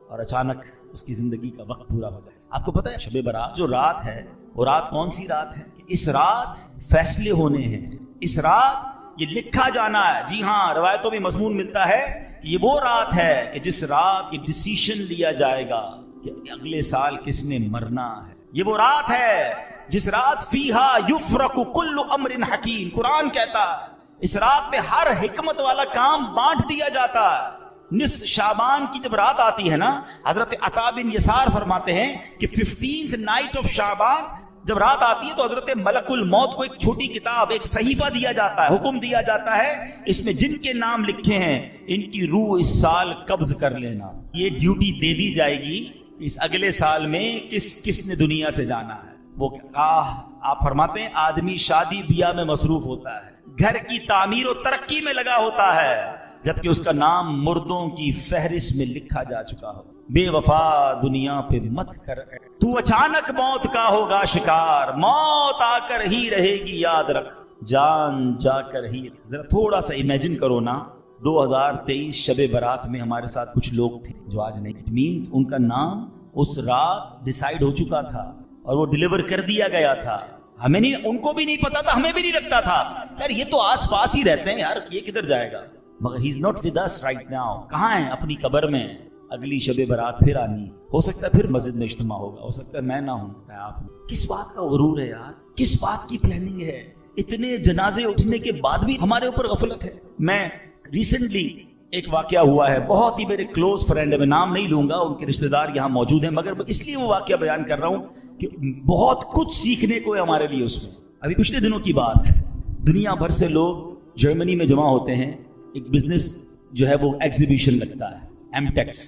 اور اچانک اس کی زندگی کا وقت پورا ہو جائے. آپ کو پتا ہے شب برات جو رات ہے وہ رات کون سی رات ہے؟ اس رات فیصلے ہونے ہیں, اس رات یہ لکھا جانا ہے. جی ہاں, روایتوں میں مضمون ملتا ہے کہ یہ وہ رات ہے کہ جس رات یہ ڈیسیشن لیا جائے گا کہ اگلے سال کس نے مرنا ہے. یہ وہ رات ہے جس رات فیہا یفرق کل امر حکیم, قرآن کہتا ہے اس رات میں ہر حکمت والا کام بانٹ دیا جاتا ہے. نصف شعبان کی جب رات آتی ہے نا, حضرت عطا بن یسار فرماتے ہیں کہ 15th نائٹ آف شعبان جب رات آتی ہے تو حضرت ملک الموت کو ایک چھوٹی کتاب, ایک صحیفہ دیا جاتا ہے, حکم دیا جاتا ہے, اس میں جن کے نام لکھے ہیں ان کی روح اس سال قبض کر لینا. یہ ڈیوٹی دے دی جائے گی اس اگلے سال میں کس نے دنیا سے جانا ہے. وہ آپ فرماتے ہیں آدمی شادی بیاہ میں مصروف ہوتا ہے, گھر کی تعمیر و ترقی میں لگا ہوتا ہے, جبکہ اس کا نام مردوں کی فہرست میں لکھا جا چکا ہو. بے وفا دنیا پہ مت کر, تو اچانک موت کا ہوگا شکار, موت آ کر ہی رہے گی یاد رکھ, جان جا کر ہی. ذرا تھوڑا سا امیجن کرو نا, 2023 شب برات میں ہمارے ساتھ کچھ لوگ تھے جو آج نہیں. اٹ مینس ان کا نام اس رات ڈیسائیڈ ہو چکا تھا اور وہ ڈیلیور کر دیا گیا تھا. ہمیں نہیں, ان کو بھی نہیں پتا تھا, ہمیں بھی نہیں لگتا تھا یار یہ تو آس پاس ہی رہتے ہیں یار, یہ کدھر جائے گا. مگر he is not with us right now. کہاں ہیں؟ اپنی قبر میں. اگلی شب برات پھر آنی, ہو سکتا ہے پھر مسجد میں اجتماع ہوگا, ہو سکتا ہے میں نہ ہوں. آپ کس بات کا غرور ہے یار, کس بات کی پلاننگ ہے؟ اتنے جنازے اٹھنے کے بعد بھی ہمارے اوپر غفلت ہے. میں ریسنٹلی ایک واقعہ ہوا ہے, بہت ہی میرے کلوز فرینڈ ہے, میں نام نہیں لوں گا, ان کے رشتہ دار یہاں موجود ہیں, مگر اس لیے وہ واقعہ بیان کر رہا ہوں کہ بہت کچھ سیکھنے کو ہے ہمارے لیے اس میں. ابھی پچھلے دنوں کی بات ہے, دنیا بھر سے لوگ جرمنی میں جمع ہوتے ہیں, ایک بزنس جو ہے وہ ایگزیبیشن لگتا ہے, ایمٹیکس,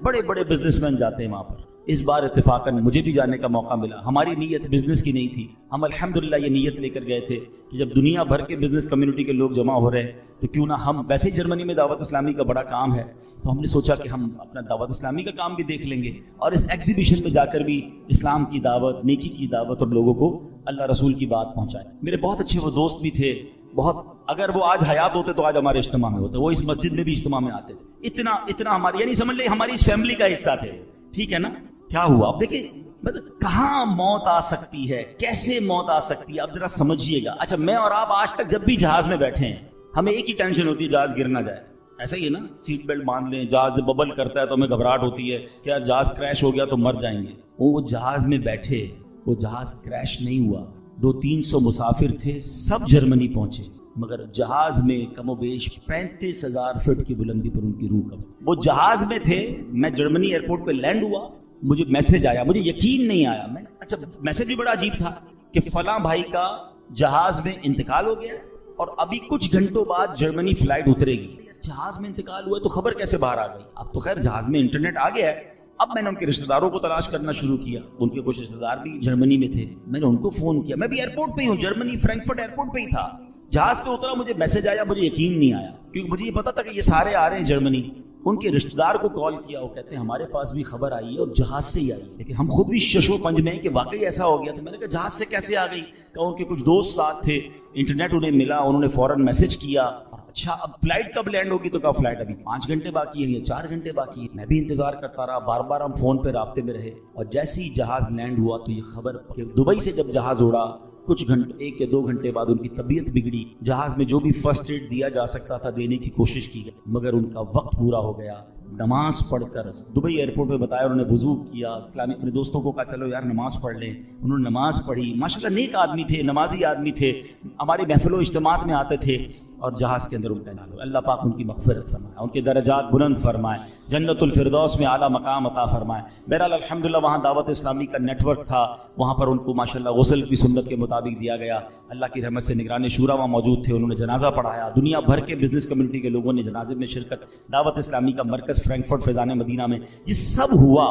بڑے بڑے بزنس مین جاتے ہیں وہاں پر. اس بار اتفاقاً مجھے بھی جانے کا موقع ملا. ہماری نیت بزنس کی نہیں تھی, ہم الحمدللہ یہ نیت لے کر گئے تھے کہ جب دنیا بھر کے بزنس کمیونٹی کے لوگ جمع ہو رہے ہیں تو کیوں نہ ہم, ویسے ہی جرمنی میں دعوت اسلامی کا بڑا کام ہے, تو ہم نے سوچا کہ ہم اپنا دعوت اسلامی کا کام بھی دیکھ لیں گے اور اس ایگزیبیشن میں جا کر بھی اسلام کی دعوت, نیکی کی دعوت اور لوگوں کو اللہ رسول کی بات پہنچائے. میرے بہت اچھے وہ دوست بھی تھے, بہت, اگر وہ آج حیات ہوتے تو آج ہمارے اجتماع میں ہوتے, وہ اس مسجد میں بھی اجتماع میں آتے تھے. اتنا ہماری, یعنی سمجھ لیں ہماری اس فیملی کا حصہ تھے. ٹھیک ہے نا, کیا ہوا آپ دیکھیں, مطلب کہاں موت آ سکتی ہے, کیسے موت آ سکتی ہے, آپ ذرا سمجھیے گا. اچھا میں اور آپ آج تک جب بھی جہاز میں بیٹھے ہیں ہمیں ایک ہی ٹینشن ہوتی ہے, جہاز گر نہ جائے. ایسا ہی ہے نا, سیٹ بیلٹ باندھ لیں, جہاز جب ببل کرتا ہے تو ہمیں گھبراہٹ ہوتی ہے کہ جہاز کریش ہو گیا تو مر جائیں گے. وہ جہاز میں بیٹھے, وہ جہاز کریش نہیں ہوا, 200-300 مسافر تھے, سب جرمنی پہنچے, مگر جہاز میں کم و بیش 35,000 فٹ کی بلندی پر ان کی روح قبض. وہ جہاز میں تھے, میں جرمنی ایئرپورٹ پہ لینڈ ہوا, مجھے میسج آیا, مجھے یقین نہیں آیا. میں اچھا میسج بھی بڑا عجیب تھا کہ فلاں بھائی کا جہاز میں انتقال ہو گیا اور ابھی کچھ گھنٹوں بعد جرمنی فلائٹ اترے گی. جہاز میں انتقال ہوا تو خبر کیسے باہر آ گئی؟ اب تو خیر جہاز میں انٹرنیٹ آ گیا ہے. اب میں نے ان کے رشتہ داروں کو تلاش کرنا شروع کیا, ان کے کچھ رشتہ دار بھی جرمنی میں تھے, میں نے ان کو فون کیا. میں بھی ایئرپورٹ پہ ہی ہوں, جرمنی فرینکفرٹ ایئرپورٹ پہ ہی تھا. جہاز سے اترا, مجھے میسج آیا, مجھے یقین نہیں آیا کیونکہ مجھے یہ پتا تھا کہ یہ سارے آ رہے ہیں جرمنی. ان کے رشتہ دار کو کال کیا, وہ کہتے ہیں ہمارے پاس بھی خبر آئی ہے اور جہاز سے ہی آئی ہے, لیکن ہم خود بھی ششو پنج میں کہ واقعی ایسا ہو گیا. تو میں نے کہا جہاز سے کیسے آ گئی؟ کہ ان کے کچھ دوست ساتھ تھے, انٹرنیٹ انہیں ملا, انہوں نے فوراً میسج کیا. اچھا اب فلائٹ کب لینڈ ہوگی؟ تو کہا فلائٹ ابھی 5 گھنٹے باقی ہے یا 4 گھنٹے باقی ہے. میں بھی انتظار کرتا رہا, بار بار ہم فون پہ رابطے میں رہے, اور جیسے ہی جہاز لینڈ ہوا تو یہ خبر کہ دبئی سے جب جہاز اڑا کچھ گھنٹے 1 یا 2 گھنٹے بعد ان کی طبیعت بگڑی. جہاز میں جو بھی فرسٹ ایڈ دیا جا سکتا تھا دینے کی کوشش کی گئی, مگر ان کا وقت پورا ہو گیا. نماز پڑھ کر دبئی ایئرپورٹ پہ بتایا, انہوں نے وضو کیا, اسلامی اپنے دوستوں کو کہا چلو یار نماز پڑھ لیں. انہوں نے نماز پڑھی, ماشاءاللہ نیک آدمی تھے, نمازی آدمی تھے, ہماری محفل و اجتماعات میں آتے تھے, اور جہاز کے اندر ان کا انتقال. اللہ پاک ان کی مغفرت فرمائے, ان کے درجات بلند فرمائے, جنت الفردوس میں اعلیٰ مقام عطا فرمائے. بہرحال الحمدللہ وہاں دعوت اسلامی کا نیٹ ورک تھا, وہاں پر ان کو ماشاءاللہ غسل کی سنت کے مطابق دیا گیا. اللہ کی رحمت سے نگران شورا وہاں موجود تھے, انہوں نے جنازہ پڑھایا. دنیا بھر کے بزنس کمیونٹی کے لوگوں نے جنازے میں شرکت. دعوت اسلامی کا مرکز فرینکفرٹ فیضان مدینہ میں یہ سب ہوا.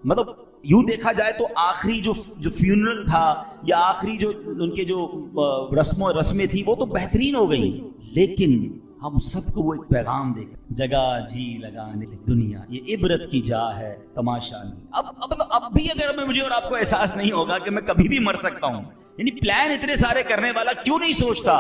مطلب یوں دیکھا جائے تو آخری جو فیونرل تھا یا آخری جو ان کے جو رسمیں تھی وہ تو بہترین ہو گئی، لیکن ہم سب کو وہ ایک پیغام دے جگہ جی لگانے دنیا یہ عبرت کی جا ہے تماشا نہیں۔ اب بھی اگر مجھے اور آپ کو احساس نہیں ہوگا کہ میں کبھی بھی مر سکتا ہوں، یعنی پلان اتنے سارے کرنے والا کیوں نہیں سوچتا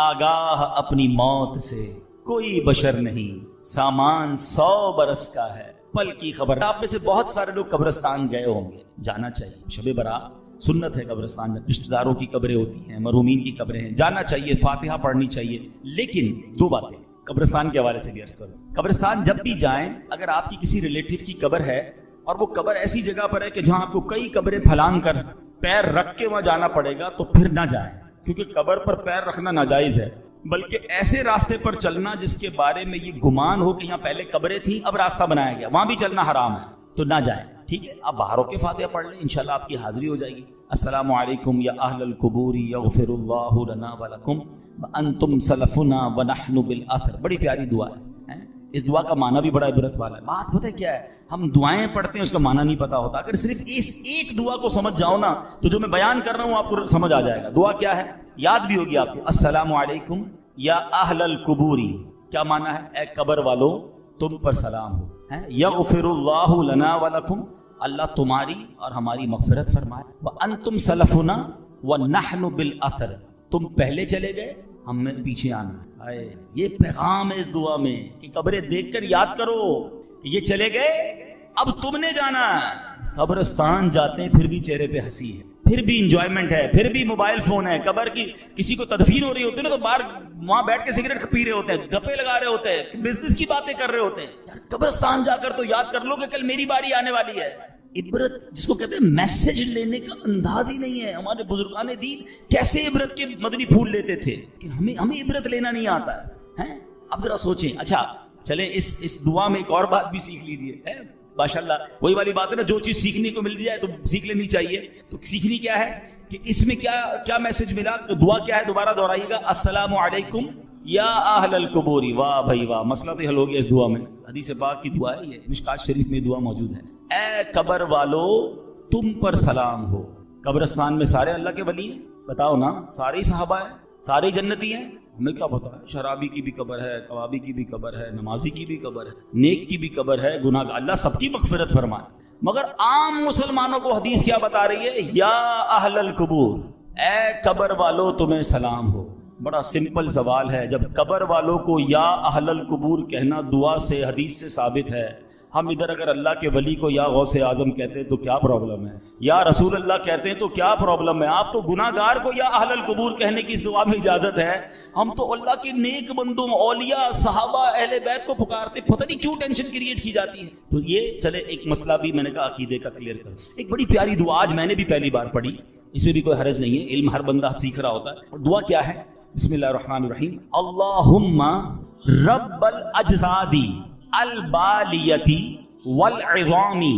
آگاہ اپنی موت سے کوئی بشر نہیں، سامان 100 برس کا ہے پل کی خبر۔ آپ میں سے بہت سارے لوگ قبرستان گئے ہوں گے، جانا چاہیے، شب برات سنت ہے قبرستان میں، رشتہ داروں کی قبریں ہوتی ہیں، مرحومین کی قبریں ہیں، جانا چاہیے، فاتحہ پڑھنی چاہیے۔ لیکن 2 باتیں قبرستان کے حوالے سے بھی عرض کروں، قبرستان جب بھی جائیں، اگر آپ کی کسی ریلیٹو کی قبر ہے اور وہ قبر ایسی جگہ پر ہے کہ جہاں آپ کو کئی قبریں پھلانگ کر پیر رکھ کے وہاں جانا پڑے گا تو پھر نہ جائیں، کیونکہ قبر پر پیر رکھنا ناجائز ہے، بلکہ ایسے راستے پر چلنا جس کے بارے میں یہ گمان ہو کہ یہاں پہلے قبریں تھیں اب راستہ بنایا گیا، وہاں بھی چلنا حرام ہے، تو نہ جائیں، ٹھیک ہے؟ آپ باہر ہو کے فاتحہ پڑھ لیں، انشاءاللہ آپ کی حاضری ہو جائے گی۔ السلام علیکم یا اہل القبور یغفر اللہ لنا ولکم وانتم سلفنا ونحن بالاثر، بڑی پیاری دعا ہے۔ اس دعا کا معنی بھی بڑا عبرت والا ہے۔ بات پتہ کیا ہے، ہم دعائیں پڑھتے ہیں اس کا معنی نہیں پتا ہوتا، اگر صرف اس ایک دعا کو سمجھ جاؤ نا تو جو میں بیان کر رہا ہوں آپ کو سمجھ آ جائے گا۔ دعا کیا ہے یاد بھی ہوگی آپ کو، السلام علیکم یا اہل القبوری، کیا معنی ہے؟ اے قبر والو تم پر سلام ہو، یغفر اللہ لنا ولکم، اللہ تمہاری اور ہماری مغفرت فرمائے، وانتم سلفنا ونحن بالاثر، تم پہلے چلے گئے ہم میں پیچھے آنا۔ یہ پیغام ہے اس دعا میں کہ قبریں دیکھ کر یاد کرو کہ یہ چلے گئے اب تم نے جانا ہے۔ قبرستان جاتے ہیں پھر بھی چہرے پہ ہنسی ہے، پھر بھی انجوائمنٹ ہے، پھر بھی موبائل فون ہے، قبر کی کسی کو تدفین ہو رہی ہوتی ہے نا تو باہر وہاں بیٹھ کے سگریٹ پی رہے ہوتے ہیں، گپے لگا رہے ہوتے ہیں، بزنس کی باتیں کر رہے ہوتے ہیں۔ قبرستان جا کر تو یاد کر لو کہ کل میری باری آنے والی ہے۔ عبرت جس کو کہتے ہیں میسج لینے کا انداز ہی نہیں ہے۔ ہمارے بزرگان دین کیسے عبرت کے مدنی پھول لیتے تھے کہ ہمیں عبرت لینا نہیں آتا ہے۔ اب ذرا سوچیں، اچھا چلیں اس دعا میں ایک اور بات بھی سیکھ لیجئے۔ ماشاءاللہ وہی والی بات ہے نا، جو چیز سیکھنے کو مل جائے تو سیکھ لینی چاہیے۔ تو سیکھنی کیا ہے کہ اس میں کیا میسج ملا، دعا کیا ہے، دوبارہ دہرائیے گا، السلام علیکم یا اہل القبور۔ واہ بھائی واہ، مسئلہ تو حل ہو گیا اس دعا میں۔ حدیث پاک کی دعا ہے، یہ مشکات شریف میں دعا موجود ہے۔ اے قبر والو تم پر سلام ہو۔ قبرستان میں سارے اللہ کے ولی ہیں، بتاؤ نا، سارے ہی صحابہ ہیں، سارے جنتی ہیں، ہمیں کیا پتا ہے؟ شرابی کی بھی قبر ہے، کبابی کی بھی قبر ہے، نمازی کی بھی قبر ہے، نیک کی بھی قبر ہے، گناہ گار، اللہ سب کی مغفرت فرمائے۔ مگر عام مسلمانوں کو حدیث کیا بتا رہی ہے؟ یا اہل القبور، اے قبر والو تمہیں سلام ہو۔ بڑا سمپل سوال ہے، جب قبر والوں کو یا اہل القبور کہنا دعا سے حدیث سے ثابت ہے، ہم ادھر اگر اللہ کے ولی کو یا غوث اعظم کہتے ہیں تو کیا پرابلم ہے، یا رسول اللہ کہتے ہیں تو کیا پرابلم ہے؟ آپ تو گناہ گار کو یا اہل القبور کہنے کی اس دعا میں اجازت ہے، ہم تو اللہ کے نیک بندوں، اولیاء، صحابہ، اہل بیت کو پکارتے، پتہ نہیں کیوں ٹینشن کریٹ کی جاتی ہے۔ تو یہ چلے ایک مسئلہ بھی میں نے کہا عقیدے کا کلیئر کروں۔ ایک بڑی پیاری دعا آج میں نے بھی پہلی بار پڑھی، اس میں بھی کوئی حرج نہیں ہے، علم ہر بندہ سیکھ رہا ہوتا ہے۔ اور دعا کیا ہے؟ بسم اللہ الرحمن الرحیم، اللہم رب الاجسادی البالیتی والعظامی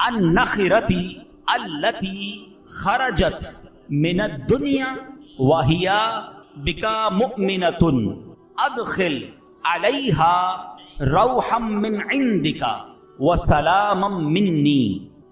النخرتی التی خرجت من الدنیا وہی بکا مؤمنۃ ادخل علیہا روحا من عندک وسلاما منی۔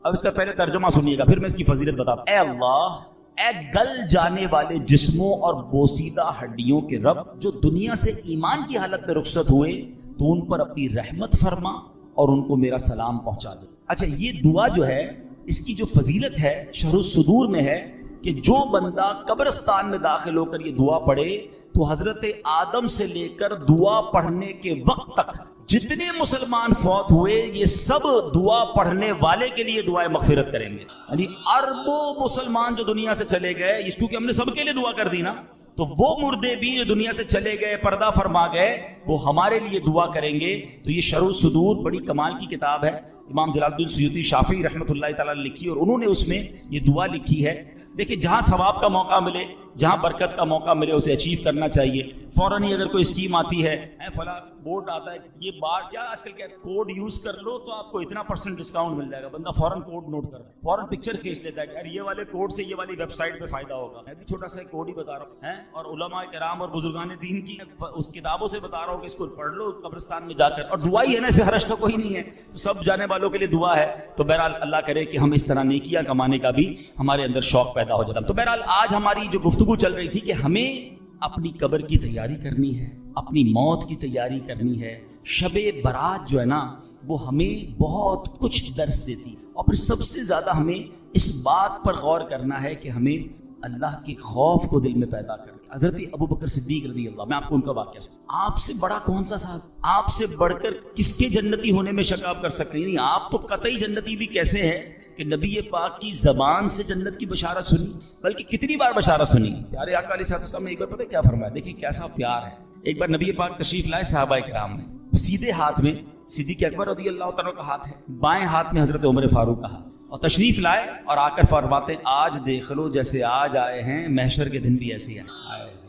اب اس کا پہلے ترجمہ سنیے گا، پھر میں اس کی فضیلت بتاتا ہوں۔ اے اللہ، اے گل جانے والے جسموں اور بوسیدہ ہڈیوں کے رب، جو دنیا سے ایمان کی حالت میں رخصت ہوئے تو ان پر اپنی رحمت فرما اور ان کو میرا سلام پہنچا دے۔ اچھا، یہ دعا جو ہے اس کی جو فضیلت ہے شرح الصدور میں ہے کہ جو بندہ قبرستان میں داخل ہو کر یہ دعا پڑھے تو حضرت آدم سے لے کر دعا پڑھنے کے وقت تک جتنے مسلمان فوت ہوئے یہ سب دعا پڑھنے والے کے لیے دعائیں مغفرت کریں گے۔ یعنی اربوں مسلمان جو دنیا سے چلے گئے، اس کیونکہ ہم نے سب کے لیے دعا کر دی نا، تو وہ مردے بھی جو دنیا سے چلے گئے، پردہ فرما گئے، وہ ہمارے لیے دعا کریں گے۔ تو یہ شرح الصدور بڑی کمال کی کتاب ہے، امام جلال الدین سیوطی شافعی رحمۃ اللہ تعالی نے لکھی، اور انہوں نے اس میں یہ دعا لکھی ہے۔ دیکھیں، جہاں ثواب کا موقع ملے جہاں برکت کا موقع ملے اسے اچیو کرنا چاہیے. فوراً ہی اگر کوئی اسکیم آتی ہے, فلاں بورڈ آتا ہے, یہ بار کیا آج کل کیا کوڈ یوز کر لو تو آپ کو اتنا % ڈسکاؤنٹ مل جائے گا, بندہ فوراً کوڈ نوٹ کر رہا ہے, فوراً پکچر کھینچ لیتا ہے کہ یار یہ والے کوڈ سے یہ والی ویب سائٹ پہ فائدہ ہوگا. میں بھی چھوٹا سا کوڈ ہی بتا رہا ہوں, اور علماء کرام اور بزرگان دین کی اس کتابوں سے بتا رہا ہوں کہ اس کو پڑھ لو قبرستان میں جا کر, اور دعا ہی ہے نا, اس میں حرج تو کوئی نہیں ہے, تو سب جانے والوں کے لیے دعا ہے. تو بہرحال اللہ کرے کہ ہم اس طرح نیکیاں کمانے کا بھی ہمارے اندر شوق پیدا ہو جاتا. تو بہرحال آج ہماری جو گفتگو چل رہی تھی کہ ہمیں اپنی قبر کی تیاری کرنی ہے, اپنی موت کی تیاری کرنی ہے. شب برات جو ہے نا وہ ہمیں بہت کچھ درس دیتی, اور پھر سب سے زیادہ ہمیں اس بات پر غور کرنا ہے کہ ہمیں اللہ کے خوف کو دل میں پیدا کرنا. حضرت ابو بکر صدیق رضی اللہ, میں آپ کو ان کا واقعہ, آپ سے بڑا کون سا صاحب, آپ سے بڑھ کر کس کے جنتی ہونے میں شک آپ کر سکتے ہیں؟ نہیں, آپ تو قطعی جنتی بھی کیسے ہیں کہ نبی پاک کی زبان سے جنت کی بشارت سنی, بلکہ کتنی بار بشارت سنی. پیارے آقا علیہ السلام نے ایک بار پتہ کیا فرمایا, دیکھیں کیسا پیار ہے. ایک بار نبی پاک تشریف لائے صحابہ کرام میں, سیدھے ہاتھ میں صدیق اکبر رضی اللہ تعالیٰ کا ہاتھ ہے, بائیں ہاتھ میں حضرت عمر فاروق کا ہاتھ, اور تشریف لائے اور آ کر فرماتے آج دیکھ لو جیسے آج آئے ہیں, محشر کے دن بھی ایسے ہیں.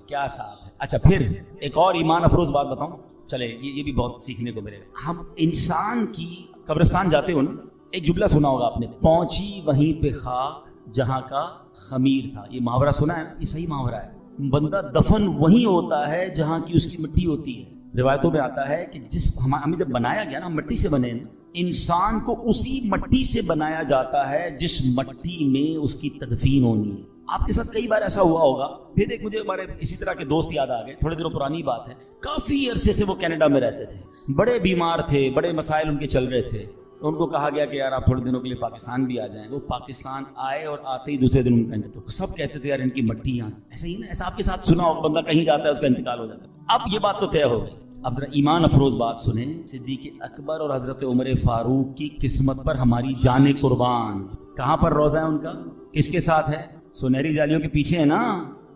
کیا ساتھ ہے. اچھا پھر ایک اور ایمان افروز بات بتاؤں, چلے یہ بھی بہت سیکھنے کو ملے گا. ہم انسان کی قبرستان جاتے ہو نا, ایک جملہ سنا ہوگا آپ نے, پہنچی وہیں پہ خاک جہاں کا خمیر تھا. یہ محاورہ سنا ہے نا, یہ صحیح محاورہ ہے. بندہ دفن وہیں ہوتا ہے جہاں کی اس کی مٹی ہوتی ہے. روایتوں میں آتا ہے کہ جس ہمیں جب بنایا گیا نا, مٹی سے بنے, انسان کو اسی مٹی سے بنایا جاتا ہے جس مٹی میں اس کی تدفین ہونی ہے. آپ کے ساتھ کئی بار ایسا ہوا ہوگا. پھر ایک مجھے ہمارے اسی طرح کے دوست یاد آ گئے, تھوڑے دنوں پرانی بات ہے, کافی عرصے سے وہ کینیڈا میں رہتے تھے, بڑے بیمار تھے, بڑے مسائل ان کے چل رہے تھے. ان کو کہا گیا کہ یار آپ تھوڑے دنوں کے لیے پاکستان بھی آ جائیں. وہ پاکستان آئے اور آتے ہی دوسرے دن ان کا انتقال, تو سب کہتے تھے یار ان کی مٹی یہاں. ایسا ہی نا, ایسا آپ کے ساتھ سنا ہوگا, بندہ کہیں جاتا ہے اس کا انتقال ہو جاتا ہے. اب یہ بات تو طے ہو گئی. اب ذرا ایمان افروز بات سنیں, صدیق اکبر اور حضرت عمر فاروق کی قسمت پر ہماری جان قربان. کہاں پر روزہ ہے ان کا, کس کے ساتھ ہے؟ سنہری جالیوں کے پیچھے ہے نا.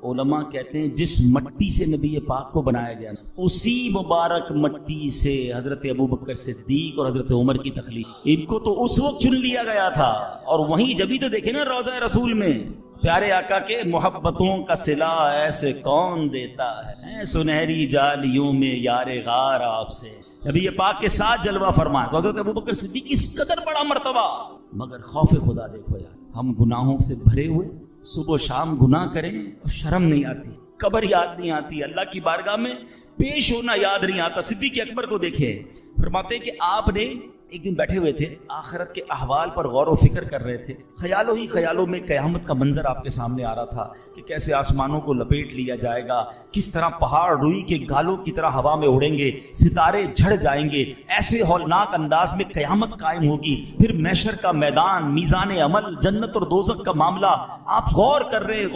علماء کہتے ہیں جس مٹی سے نبی پاک کو بنایا گیا نا, اسی مبارک مٹی سے حضرت ابو بکر صدیق اور حضرت عمر کی تخلیق. ان کو تو اس وقت چن لیا گیا تھا, اور وہیں جبھی تو دیکھیں نا روضہ رسول میں پیارے آقا کے محبتوں کا صلہ ایسے کون دیتا ہے, سنہری جالیوں میں یار غار آپ سے نبی پاک کے ساتھ جلوہ فرمائے. حضرت ابو بکر صدیق اس قدر بڑا مرتبہ, مگر خوف خدا دیکھو یار, ہم گناہوں سے بھرے ہوئے صبح و شام گناہ کریں اور شرم نہیں آتی, قبر یاد نہیں آتی, اللہ کی بارگاہ میں پیش ہونا یاد نہیں آتا. صدیق اکبر کو دیکھیں, فرماتے ہیں کہ آپ نے ایک دن بیٹھے ہوئے تھے, آخرت کے احوال پر غور و فکر کر رہے تھے. خیالوں ہی خیالوں میں قیامت کا منظر آپ کے سامنے آ رہا تھا کہ کیسے آسمانوں کو لپیٹ لیا جائے گا, کس طرح پہاڑ روئی کے گالوں کی طرح ہوا میں اڑیں گے, ستارے جھڑ جائیں گے, ایسے ہولناک انداز میں قیامت قائم ہوگی, پھر محشر کا میدان, میزان عمل, جنت اور دوزخ کا معاملہ. آپ غور کر رہے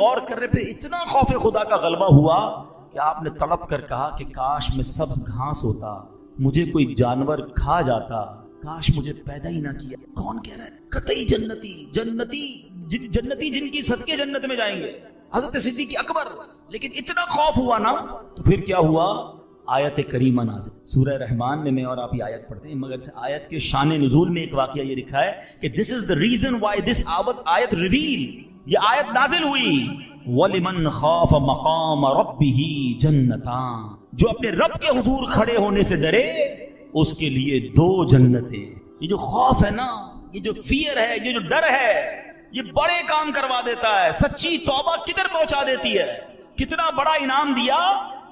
پھر اتنا خوف خدا کا غلبہ ہوا کہ آپ نے تڑپ کر کہا کہ کاش میں سبز گھاس ہوتا, مجھے کوئی جانور کھا جاتا, کاش مجھے پیدا ہی نہ کیا. کون کہہ رہا ہے؟ قطعی جنتی جن کی صدقے جنت میں جائیں گے, حضرت صدیق اکبر. لیکن اتنا خوف ہوا نا, تو پھر کیا ہوا, آیت کریمہ نازل. سورہ رحمان میں میں اور آپ یہ آیت پڑھتے ہیں, مگر اس آیت کے شان نزول میں ایک واقعہ یہ لکھا ہے کہ this is the reason why this آیت reveal, یہ آیت نازل ہوئی. وَلِمَنْ خَافَ مَقَامَ رَبِّهِ جَنَّتَانِ, جو اپنے رب کے حضور کھڑے ہونے سے ڈرے اس کے لیے 2 جنتیں. یہ جو خوف ہے نا, یہ جو فیئر ہے, یہ جو ڈر ہے, یہ بڑے کام کروا دیتا ہے. سچی توبہ کدھر پہنچا دیتی ہے. کتنا بڑا انعام دیا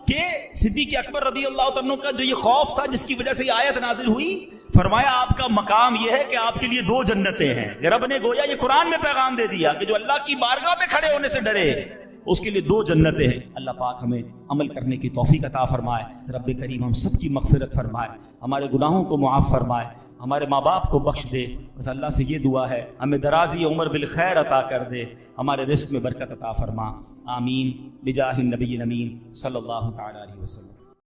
کہ صدیق اکبر رضی اللہ عنہ کا جو یہ خوف تھا جس کی وجہ سے یہ آیت نازل ہوئی, فرمایا آپ کا مقام یہ ہے کہ آپ کے لیے 2 جنتیں ہیں. رب نے گویا یہ قرآن میں پیغام دے دیا کہ جو اللہ کی بارگاہ پہ کھڑے ہونے سے ڈرے اس کے لیے 2 جنتیں ہیں. اللہ پاک ہمیں عمل کرنے کی توفیق عطا فرمائے. رب کریم ہم سب کی مغفرت فرمائے, ہمارے گناہوں کو معاف فرمائے, ہمارے ماں باپ کو بخش دے. بس اللہ سے یہ دعا ہے ہمیں درازی عمر بالخیر عطا کر دے, ہمارے رزق میں برکت عطا فرما. آمین بجاہ النبی الامین صلی اللہ تعالی علیہ وسلم.